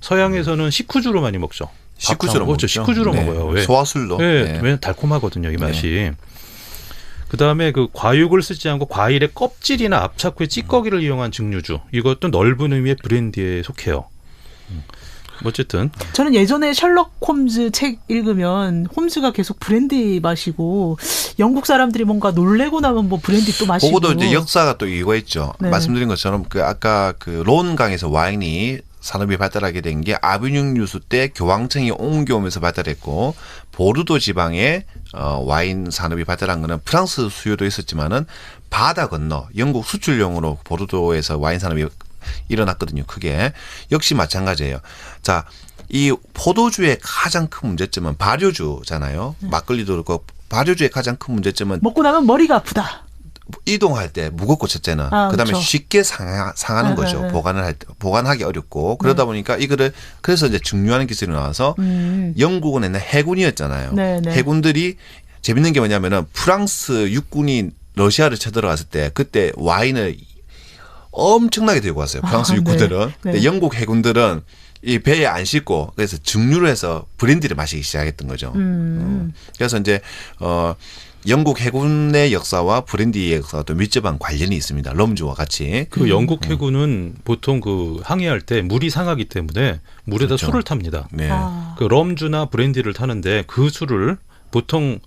서양에서는 식후주로 많이 먹죠. 식후주로 그렇죠. 먹죠. 식후주로 네. 먹어요. 왜? 소화술로. 네, 네. 왜냐면 달콤하거든요, 이 맛이. 그다음에 그 과육을 쓰지 않고 과일의 껍질이나 앞차후의 찌꺼기를 이용한 증류주. 이것도 넓은 의미의 브랜디에 속해요. 어쨌든 저는 예전에 셜록 홈즈 책 읽으면 홈즈가 계속 브랜디 마시고 영국 사람들이 뭔가 놀래고 나면 뭐 브랜디 또 마시고. 그것도 이제 역사가 또 이유가 있죠. 네. 말씀드린 것처럼 그 아까 그 론강에서 와인이 산업이 발달하게 된 게 아비뇽 유수 때 교황청이 옮겨오면서 발달했고 보르도 지방에 와인 산업이 발달한 거는 프랑스 수요도 있었지만은 바다 건너 영국 수출용으로 보르도에서 와인 산업이 일어났거든요. 크게. 역시 마찬가지예요. 자, 이 포도주의 가장 큰 문제점은 발효주잖아요. 막걸리도 그렇고 발효주의 가장 큰 문제점은 먹고 나면 머리가 아프다. 이동할 때 무겁고 첫째는 그다음에 그렇죠. 쉽게 상하는 거죠. 보관을 할 때 보관하기 어렵고 그러다 보니까 이거를 그래서 이제 증류하는 기술이 나와서 영국은 옛날 해군이었잖아요. 네네. 해군들이 재밌는 게 뭐냐면은 프랑스 육군이 러시아를 쳐들어갔을 때 그때 와인을 엄청나게 들고 왔어요. 프랑스 육군들은. 네. 근데 영국 해군들은 이 배에 안 싣고 그래서 증류를 해서 브랜디를 마시기 시작했던 거죠. 그래서 이제 영국 해군의 역사와 브랜디의 역사가 또 밀접한 관련이 있습니다. 럼주와 같이. 그 영국 해군은 보통 그 항해할 때 물이 상하기 때문에 물에다 그렇죠. 술을 탑니다. 네. 그 럼주나 브랜디를 타는데 그 술을 보통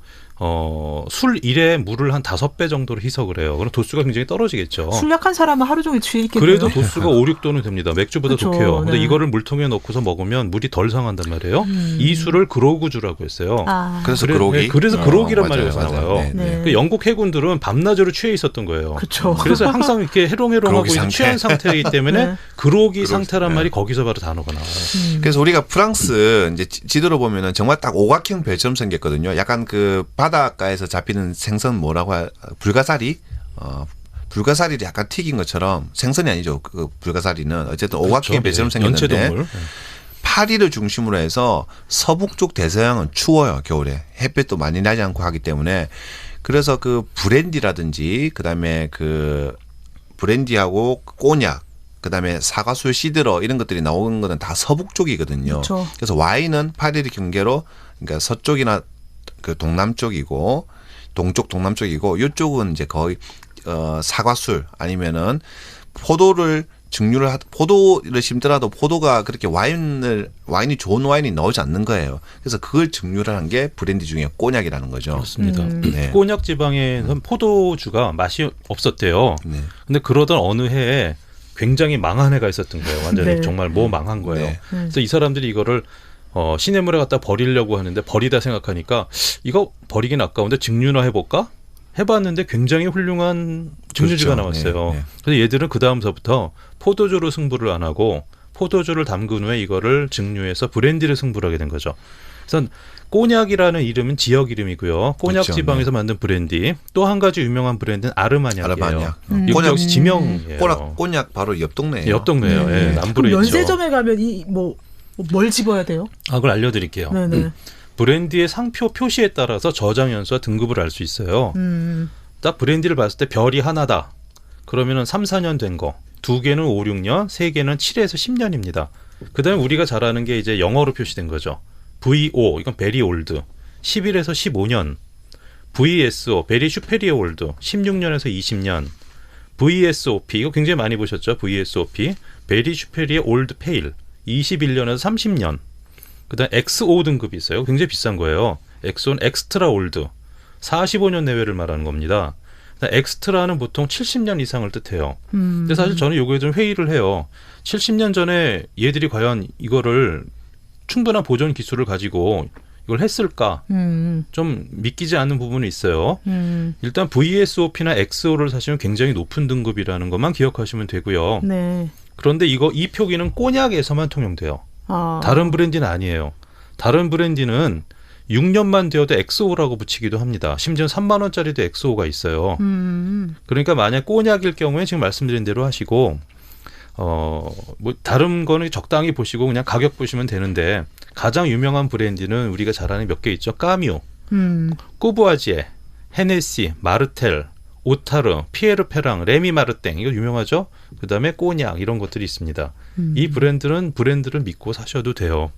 술 1에 물을 한 5배 정도로 희석을 해요. 그럼 도수가 굉장히 떨어지겠죠. 술 약한 사람은 하루 종일 취해 있겠네요. 그래도 도수가 5, 6도는 됩니다. 맥주보다 그렇죠. 독해요. 근데 네. 이거를 물통에 넣고서 먹으면 물이 덜 상한단 말이에요. 이 술을 그로구주라고 했어요. 그래서 그래- 그로기. 네, 그래서 그로기란 맞아요, 말이 여기서 맞아요. 나와요. 네, 네. 네. 그 영국 해군들은 밤낮으로 취해 있었던 거예요. 그렇죠. 그래서 항상 이렇게 해롱해롱하고 그로기 있는 상태. 취한 상태이기 때문에 네. 그로기 상태란 네. 말이 거기서 바로 단어가 나와요. 그래서 우리가 프랑스 이제 지도로 보면은 정말 딱 오각형 별처럼 생겼거든요. 약간 그 바닷가에서 잡히는 생선 뭐라고 불가사리? 불가사리를 약간 튀긴 것처럼 생선이 아니죠. 그 불가사리는 어쨌든 오각형 별처럼 생겼는데 연체동물. 파리를 중심으로 해서 서북쪽 대서양은 추워요. 겨울에 햇볕도 많이 나지 않고 하기 때문에 그래서 그 브랜디라든지 그다음에 그 브랜디하고 꼬냑 그다음에 사과술 시드러 이런 것들이 나오는 거는 다 서북 쪽이거든요. 그렇죠. 그래서 와인은 파리를 경계로 그러니까 서쪽이나 그 동남쪽이고 동쪽 동남쪽이고 이쪽은 이제 거의 사과술 아니면은 포도를 증류를 포도를 심더라도 포도가 그렇게 와인이 좋은 와인이 나오지 않는 거예요. 그래서 그걸 증류를 한 게 브랜디 중에 꼬냑이라는 거죠. 그렇습니다. 네. 꼬냑 지방에는 포도주가 맛이 없었대요. 네. 근데 그러던 어느 해에 굉장히 망한 해가 있었던 거예요. 완전히 네. 정말 뭐 망한 거예요. 네. 그래서 이 사람들이 이거를 시냇물에 갖다 버리려고 하는데 버리다 생각하니까 이거 버리긴 아까운데 증류나 해볼까? 해봤는데 굉장히 훌륭한 증류주가 그렇죠. 나왔어요. 네, 네. 그래서 얘들은 그 다음서부터 포도주로 승부를 안 하고 포도주를 담근 후에 이거를 증류해서 브랜디를 승부를 하게 된 거죠. 그래서 꼬냑이라는 이름은 지역 이름이고요. 꼬냑 그렇죠. 지방에서 만든 브랜디. 또 한 가지 유명한 브랜드는 아르마냑이에요. 아르마냑. 이거 꼬냑- 역시 지명이에요. 꼬냑 바로 옆 동네예요. 옆 동네예요. 네. 예, 남부에 그럼 있죠. 연세점에 가면 뭘 집어야 돼요? 그걸 알려드릴게요. 네네. 브랜디의 상표 표시에 따라서 저장 연수와 등급을 알 수 있어요. 딱 브랜디를 봤을 때 별이 하나다. 그러면은 3, 4년 된 거. 2개는 5, 6년, 3개는 7에서 10년입니다. 그다음에 우리가 잘 아는 게 이제 영어로 표시된 거죠. VO, 이건 베리 올드. 11에서 15년. VSO, 베리 슈페리어 올드. 16년에서 20년. VSOP, 이거 굉장히 많이 보셨죠? VSOP, 베리 슈페리어 올드 페일. 21년에서 30년. 그다음 XO 등급이 있어요. 굉장히 비싼 거예요. XO는 엑스트라 올드. 45년 내외를 말하는 겁니다. 엑스트라는 보통 70년 이상을 뜻해요. 근데 사실 저는 요거에 좀 회의를 해요. 70년 전에 얘들이 과연 이거를 충분한 보존 기술을 가지고 이걸 했을까? 좀 믿기지 않는 부분이 있어요. 일단 VSOP나 XO를 사시면 굉장히 높은 등급이라는 것만 기억하시면 되고요. 네. 그런데 이 표기는 꼬냑에서만 통용돼요. 다른 브랜디는 아니에요. 다른 브랜디는 6년만 되어도 XO라고 붙이기도 합니다. 심지어 3만 원짜리도 XO가 있어요. 그러니까 만약 꼬냑일 경우에 지금 말씀드린 대로 하시고 뭐 다른 거는 적당히 보시고 그냥 가격 보시면 되는데 가장 유명한 브랜디는 우리가 잘 아는 몇 개 있죠. 까뮤, 꾸부아지에, 헤네시, 마르텔, 오타르, 피에르 페랑, 레미 마르땡 이거 유명하죠. 그다음에 꼬냑 이런 것들이 있습니다. 이 브랜드는 브랜드를 믿고 사셔도 돼요.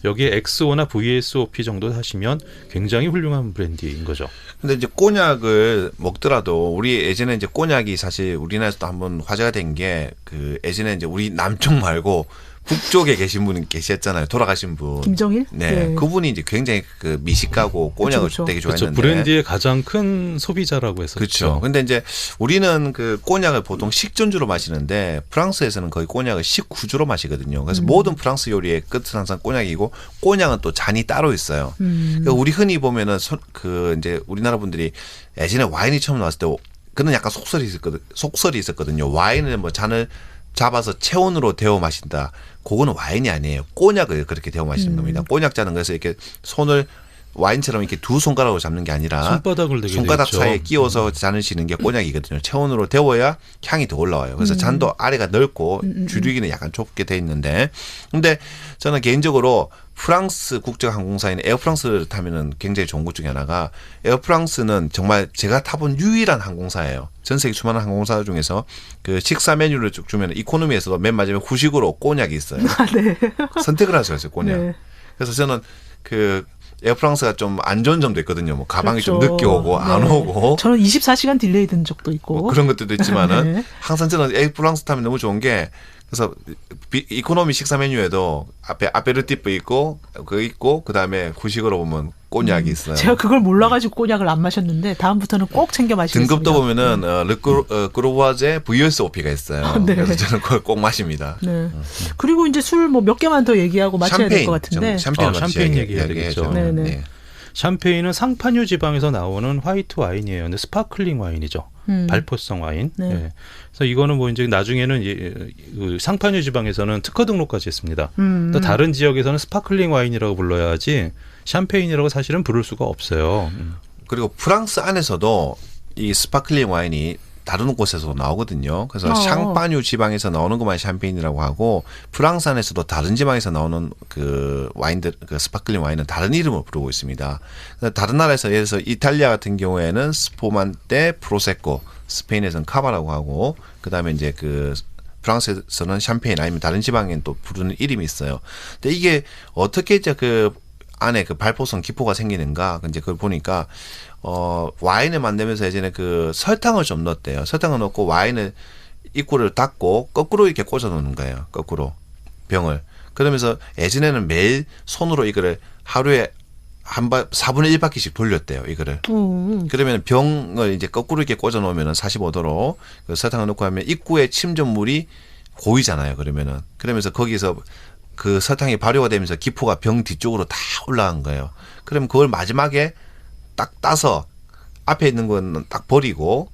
여기에 XO나 VSOP 정도 사시면 굉장히 훌륭한 브랜디인 거죠. 근데 이제 꼬냑을 먹더라도 우리 예전에 이제 꼬냑이 사실 우리나라에서도 한번 화제가 된 게 그 예전에 이제 우리 남쪽 말고 북쪽에 계신 분이 계셨잖아요. 돌아가신 분. 김정일? 네. 그분이 이제 굉장히 그 미식가고 꼬냑을 그쵸. 되게 좋아했는데. 그렇죠. 브랜디의 가장 큰 소비자라고 했었죠. 그렇죠. 근데 이제 우리는 그 꼬냑을 보통 식전주로 마시는데 프랑스에서는 거의 꼬냑을 식후주로 마시거든요. 그래서 모든 프랑스 요리의 끝은 항상 꼬냑이고 꼬냑은 또 잔이 따로 있어요. 그러니까 우리 흔히 보면은 그 이제 우리나라 분들이 예전에 와인이 처음 나왔을 때 그는 약간 속설이 있었거든요. 와인을 뭐 잔을 잡아서 체온으로 데워 마신다. 그거는 와인이 아니에요. 꼬냑을 그렇게 데워 마시는 겁니다. 꼬냑잔은 그래서 이렇게 손을 와인처럼 이렇게 두 손가락으로 잡는 게 아니라 손바닥을 되게 손가락 되겠죠. 사이에 끼워서 잔을 쥐는 게 꼬냑이거든요. 체온으로 데워야 향이 더 올라와요. 그래서 잔도 아래가 넓고 줄이기는 약간 좁게 돼 있는데, 근데 저는 개인적으로 프랑스 국적 항공사인 에어프랑스를 타면은 굉장히 좋은 것 중에 하나가 에어프랑스는 정말 제가 타본 유일한 항공사예요. 전 세계 수많은 항공사 중에서 그 식사 메뉴를 쭉 주면 이코노미에서도 맨 마지막에 후식으로 꼬냑이 있어요. 네. 선택을 할 수가 있어요, 꼬냑. 네. 그래서 저는 그 에어프랑스가 좀 안 좋은 점도 있거든요. 뭐 가방이 그렇죠. 좀 늦게 오고 안 네. 오고. 저는 24시간 딜레이 된 적도 있고. 뭐 그런 것들도 있지만은 네. 항상 저는 에어프랑스 타면 너무 좋은 게 그래서 이코노미 식사 메뉴에도 앞에 아페르티프 있고 그거 있고 그다음에 후식으로 보면 꼬냑이 있어요. 제가 그걸 몰라가지고 꼬냑을 안 마셨는데 다음부터는 꼭 챙겨 마시겠습니다. 등급도 보면은 르크로와제 VSOP가 있어요. 네. 그래서 저는 그걸 꼭 마십니다. 네. 그리고 이제 술 뭐 몇 개만 더 얘기하고 마쳐야 될 것 같은데. 샴페인 얘기해야 되겠죠. 네네. 네. 샴페인은 상파뉴 지방에서 나오는 화이트 와인이에요. 근데 스파클링 와인이죠. 발포성 와인. 네. 네. 그래서 이거는 뭐 이제 나중에는 그 상파뉴 지방에서는 특허 등록까지 했습니다. 또 다른 지역에서는 스파클링 와인이라고 불러야 하지 샴페인이라고 사실은 부를 수가 없어요. 그리고 프랑스 안에서도 이 스파클링 와인이 다른 곳에서 나오거든요. 그래서 샹파뉴 지방에서 나오는 것만 샴페인이라고 하고 프랑스 안에서도 다른 지방에서 나오는 그 와인들, 그 스파클링 와인은 다른 이름을 부르고 있습니다. 다른 나라에서 예를 들어서 이탈리아 같은 경우에는 스포만테, 프로세코, 스페인에서는 카바라고 하고 그다음에 이제 그 프랑스에서는 샴페인 아니면 다른 지방에는 또 부르는 이름이 있어요. 근데 이게 어떻게 이제 그 안에 그 발포성 기포가 생기는가 이제 그걸 보니까 와인을 만들면서 예전에 그 설탕을 좀 넣었대요. 설탕을 넣고 와인을 입구를 닫고 거꾸로 이렇게 꽂아 놓는 거예요. 거꾸로 병을. 그러면서 예전에는 매일 손으로 이거를 하루에 4분의 1바퀴씩 돌렸대요. 이거를. 그러면 병을 이제 거꾸로 이렇게 꽂아 놓으면 45도로 그 설탕을 넣고 하면 입구에 침전물이 고이잖아요. 그러면서 거기서 그 설탕이 발효가 되면서 기포가 병 뒤쪽으로 다 올라간 거예요. 그러면 그걸 마지막에 딱 따서 앞에 있는 건 딱 버리고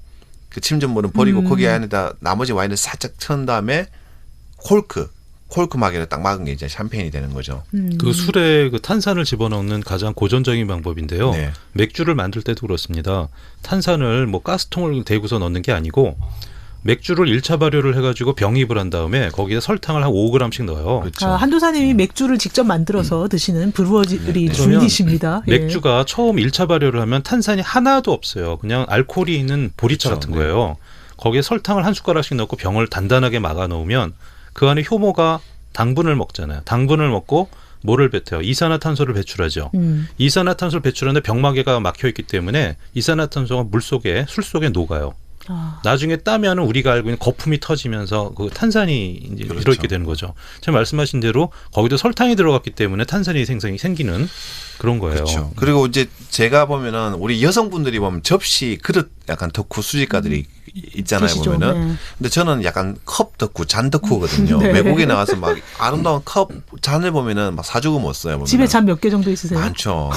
그 침전물은 버리고 거기 안에다 나머지 와인을 살짝 천 다음에 콜크 마개를 딱 막은 게 이제 샴페인이 되는 거죠. 그 술에 그 탄산을 집어넣는 가장 고전적인 방법인데요. 맥주를 만들 때도 그렇습니다. 탄산을 뭐 가스통을 대고서 넣는 게 아니고 맥주를 1차 발효를 해가지고 병입을 한 다음에 거기에 설탕을 한 5g씩 넣어요. 그렇죠. 한도사님이 맥주를 직접 만들어서 드시는 브루어리 중이십니다. 예. 맥주가 처음 1차 발효를 하면 탄산이 하나도 없어요. 그냥 알코올이 있는 보리차 그렇죠. 같은 거예요. 거기에 설탕을 한 숟가락씩 넣고 병을 단단하게 막아 놓으면 그 안에 효모가 당분을 먹잖아요. 당분을 먹고 뭐를 뱉어요? 이산화탄소를 배출하죠. 이산화탄소를 배출하는데 병마개가 막혀 있기 때문에 이산화탄소가 물 속에 술 속에 녹아요. 나중에 따면은 우리가 알고 있는 거품이 터지면서 그 탄산이 이제 그렇죠. 들어있게 되는 거죠. 제가 말씀하신 대로 거기도 설탕이 들어갔기 때문에 탄산이 생기는 그런 거예요. 그렇죠. 그리고 이제 제가 보면은 우리 여성분들이 보면 접시 그릇 약간 덕후 수집가들이 있잖아요. 계시죠. 보면은. 네. 근데 저는 약간 컵 덕후, 잔 덕후거든요. 네. 외국에 나가서 막 아름다운 컵 잔을 보면은 막 사주고 못 써요. 보면은. 집에 잔 몇 개 정도 있으세요? 많죠.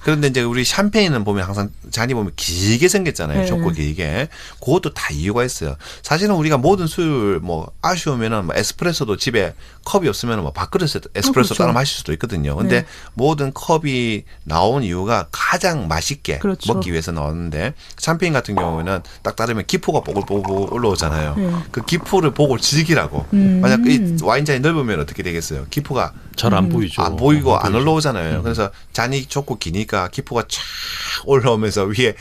그런데 이제 우리 샴페인은 보면 항상 잔이 보면 길게 생겼잖아요. 네. 좁고 길게. 그것도 다 이유가 있어요. 사실은 우리가 모든 술 뭐 아쉬우면은 뭐 에스프레소도 집에 컵이 없으면 뭐 밥그릇에 에스프레소 그렇죠. 따라 마실 수도 있거든요. 근데 네. 모든 컵이 나온 이유가 가장 맛있게 그렇죠. 먹기 위해서 나오는데 샴페인 같은 경우에는 딱 따르면 기포가 뽀글뽀글 올라오잖아요. 네. 그 기포를 보고 즐기라고. 만약 이 와인잔이 넓으면 어떻게 되겠어요? 기포가 잘 안 보이죠. 안 보이고 안 보이죠. 올라오잖아요. 그래서 잔이 좁고 기니까 기포가 쫙 올라오면서 위에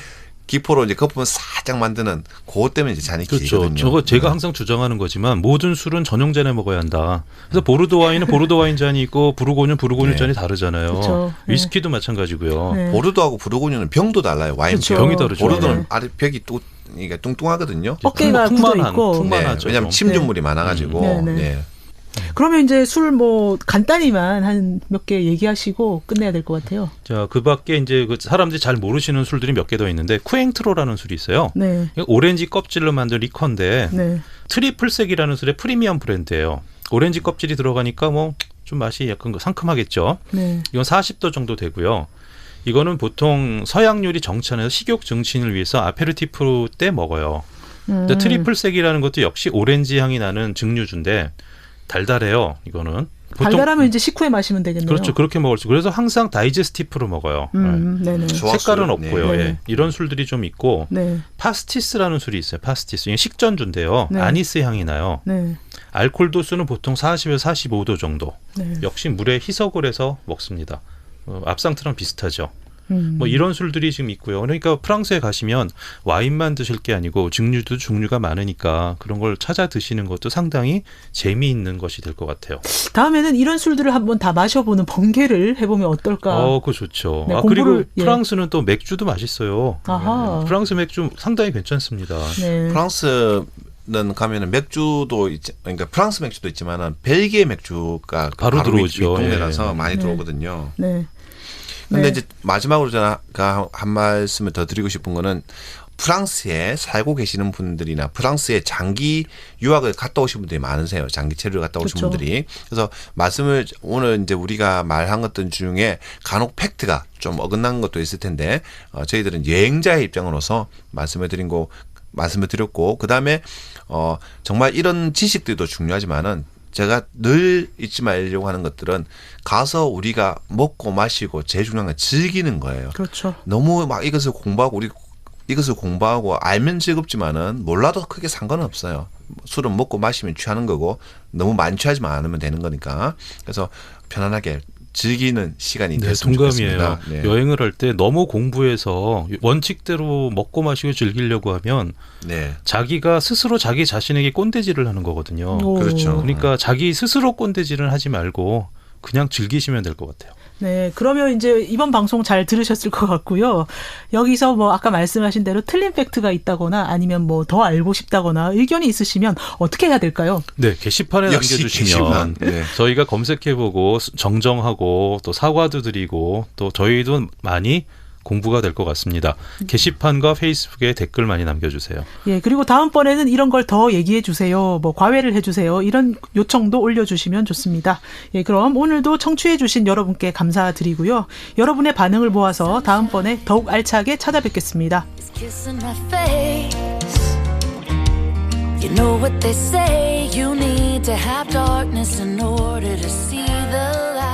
기포로 이제 거품을 살짝 만드는 그것 때문에 이제 잔이 그렇죠. 길거든요. 저거 제가 항상 주장하는 거지만 모든 술은 전용잔에 먹어야 한다. 그래서 보르도 와인은 보르도 와인 잔이 있고 부르고뉴는 부르고뉴 네. 잔이 다르잖아요. 그렇죠. 네. 위스키도 마찬가지고요. 네. 보르도하고 부르고뉴는 병도 달라요. 와인 그렇죠. 병이 다르죠. 보르도는 네. 아래 벽이 또 이게 뚱뚱하거든요. 어깨가 굳어 있고. 풍만하죠. 왜냐하면 침전물이 많아가지고. 네, 네. 네. 그러면 이제 술 뭐 간단히만 한 몇 개 얘기하시고 끝내야 될 것 같아요. 자, 그 밖에 이제 그 사람들이 잘 모르시는 술들이 몇 개 더 있는데 쿠엥트로라는 술이 있어요. 네. 이거 오렌지 껍질로 만든 리커인데 네. 트리플색이라는 술의 프리미엄 브랜드예요. 오렌지 껍질이 들어가니까 뭐 좀 맛이 약간 상큼하겠죠. 네. 이건 40도 정도 되고요. 이거는 보통 서양 요리 정찬에서 식욕 증진을 위해서 아페르티프 때 먹어요. 근데 트리플색이라는 것도 역시 오렌지 향이 나는 증류주인데 달달해요. 이거는 보통 달달하면 이제 식후에 마시면 되겠네요. 그렇죠. 그렇게 먹을 수. 그래서 항상 다이제스티프로 먹어요. 네네. 소화술. 색깔은 없고요. 네. 예. 이런 술들이 좀 있고 네. 파스티스라는 술이 있어요. 파스티스. 이게 식전주인데요. 네. 아니스 향이 나요. 네. 알코올 도수는 보통 40에서 45도 정도. 네. 역시 물에 희석을 해서 먹습니다. 압상트랑 비슷하죠. 뭐 이런 술들이 지금 있고요. 그러니까 프랑스에 가시면 와인만 드실 게 아니고 증류도 종류가 많으니까 그런 걸 찾아 드시는 것도 상당히 재미있는 것이 될 것 같아요. 다음에는 이런 술들을 한번 다 마셔보는 번개를 해보면 어떨까. 그거 좋죠. 네, 그리고 공부를, 예. 프랑스는 또 맥주도 맛있어요. 아하. 프랑스 맥주 상당히 괜찮습니다. 네. 프랑스는 가면은 맥주도 그러니까 프랑스 맥주도 있지만은 벨기에 맥주가 바로 들어오죠. 동네라서 예. 많이 네. 들어오거든요. 네. 근데 네. 이제 마지막으로 제가 한 말씀을 더 드리고 싶은 거는 프랑스에 살고 계시는 분들이나 프랑스에 장기 유학을 갔다 오신 분들이 많으세요. 장기 체류를 갔다 오신 그렇죠. 분들이. 그래서 말씀을 오늘 이제 우리가 말한 것들 중에 간혹 팩트가 좀 어긋난 것도 있을 텐데 저희들은 여행자의 입장으로서 말씀을 드렸고 그다음에 정말 이런 지식들도 중요하지만은 제가 늘 잊지 말려고 하는 것들은 가서 우리가 먹고 마시고 제일 중요한 건 즐기는 거예요. 그렇죠. 너무 막 이것을 공부하고 알면 즐겁지만은 몰라도 크게 상관은 없어요. 술은 먹고 마시면 취하는 거고 너무 많이 취하지만 않으면 되는 거니까. 그래서 편안하게 즐기는 시간이 네, 됐으면 동감이에요. 좋겠습니다. 네. 여행을 할 때 너무 공부해서 원칙대로 먹고 마시고 즐기려고 하면 네. 자기가 스스로 자기 자신에게 꼰대질을 하는 거거든요. 오. 그렇죠. 그러니까 자기 스스로 꼰대질을 하지 말고 그냥 즐기시면 될 것 같아요. 네, 그러면 이제 이번 방송 잘 들으셨을 것 같고요. 여기서 뭐 아까 말씀하신 대로 틀린 팩트가 있다거나 아니면 뭐 더 알고 싶다거나 의견이 있으시면 어떻게 해야 될까요? 네, 게시판에 역시 남겨주시면 게시판. 네. 저희가 검색해보고 정정하고 또 사과도 드리고 또 저희도 많이 공부가 될 것 같습니다. 게시판과 페이스북에 댓글 많이 남겨주세요. 예, 그리고 다음번에는 이런 걸 더 얘기해 주세요. 뭐 과외를 해 주세요. 이런 요청도 올려주시면 좋습니다. 예, 그럼 오늘도 청취해 주신 여러분께 감사드리고요. 여러분의 반응을 모아서 다음번에 더욱 알차게 찾아뵙겠습니다. Kissing my face. You know what they say, you need to have darkness in order to see the light.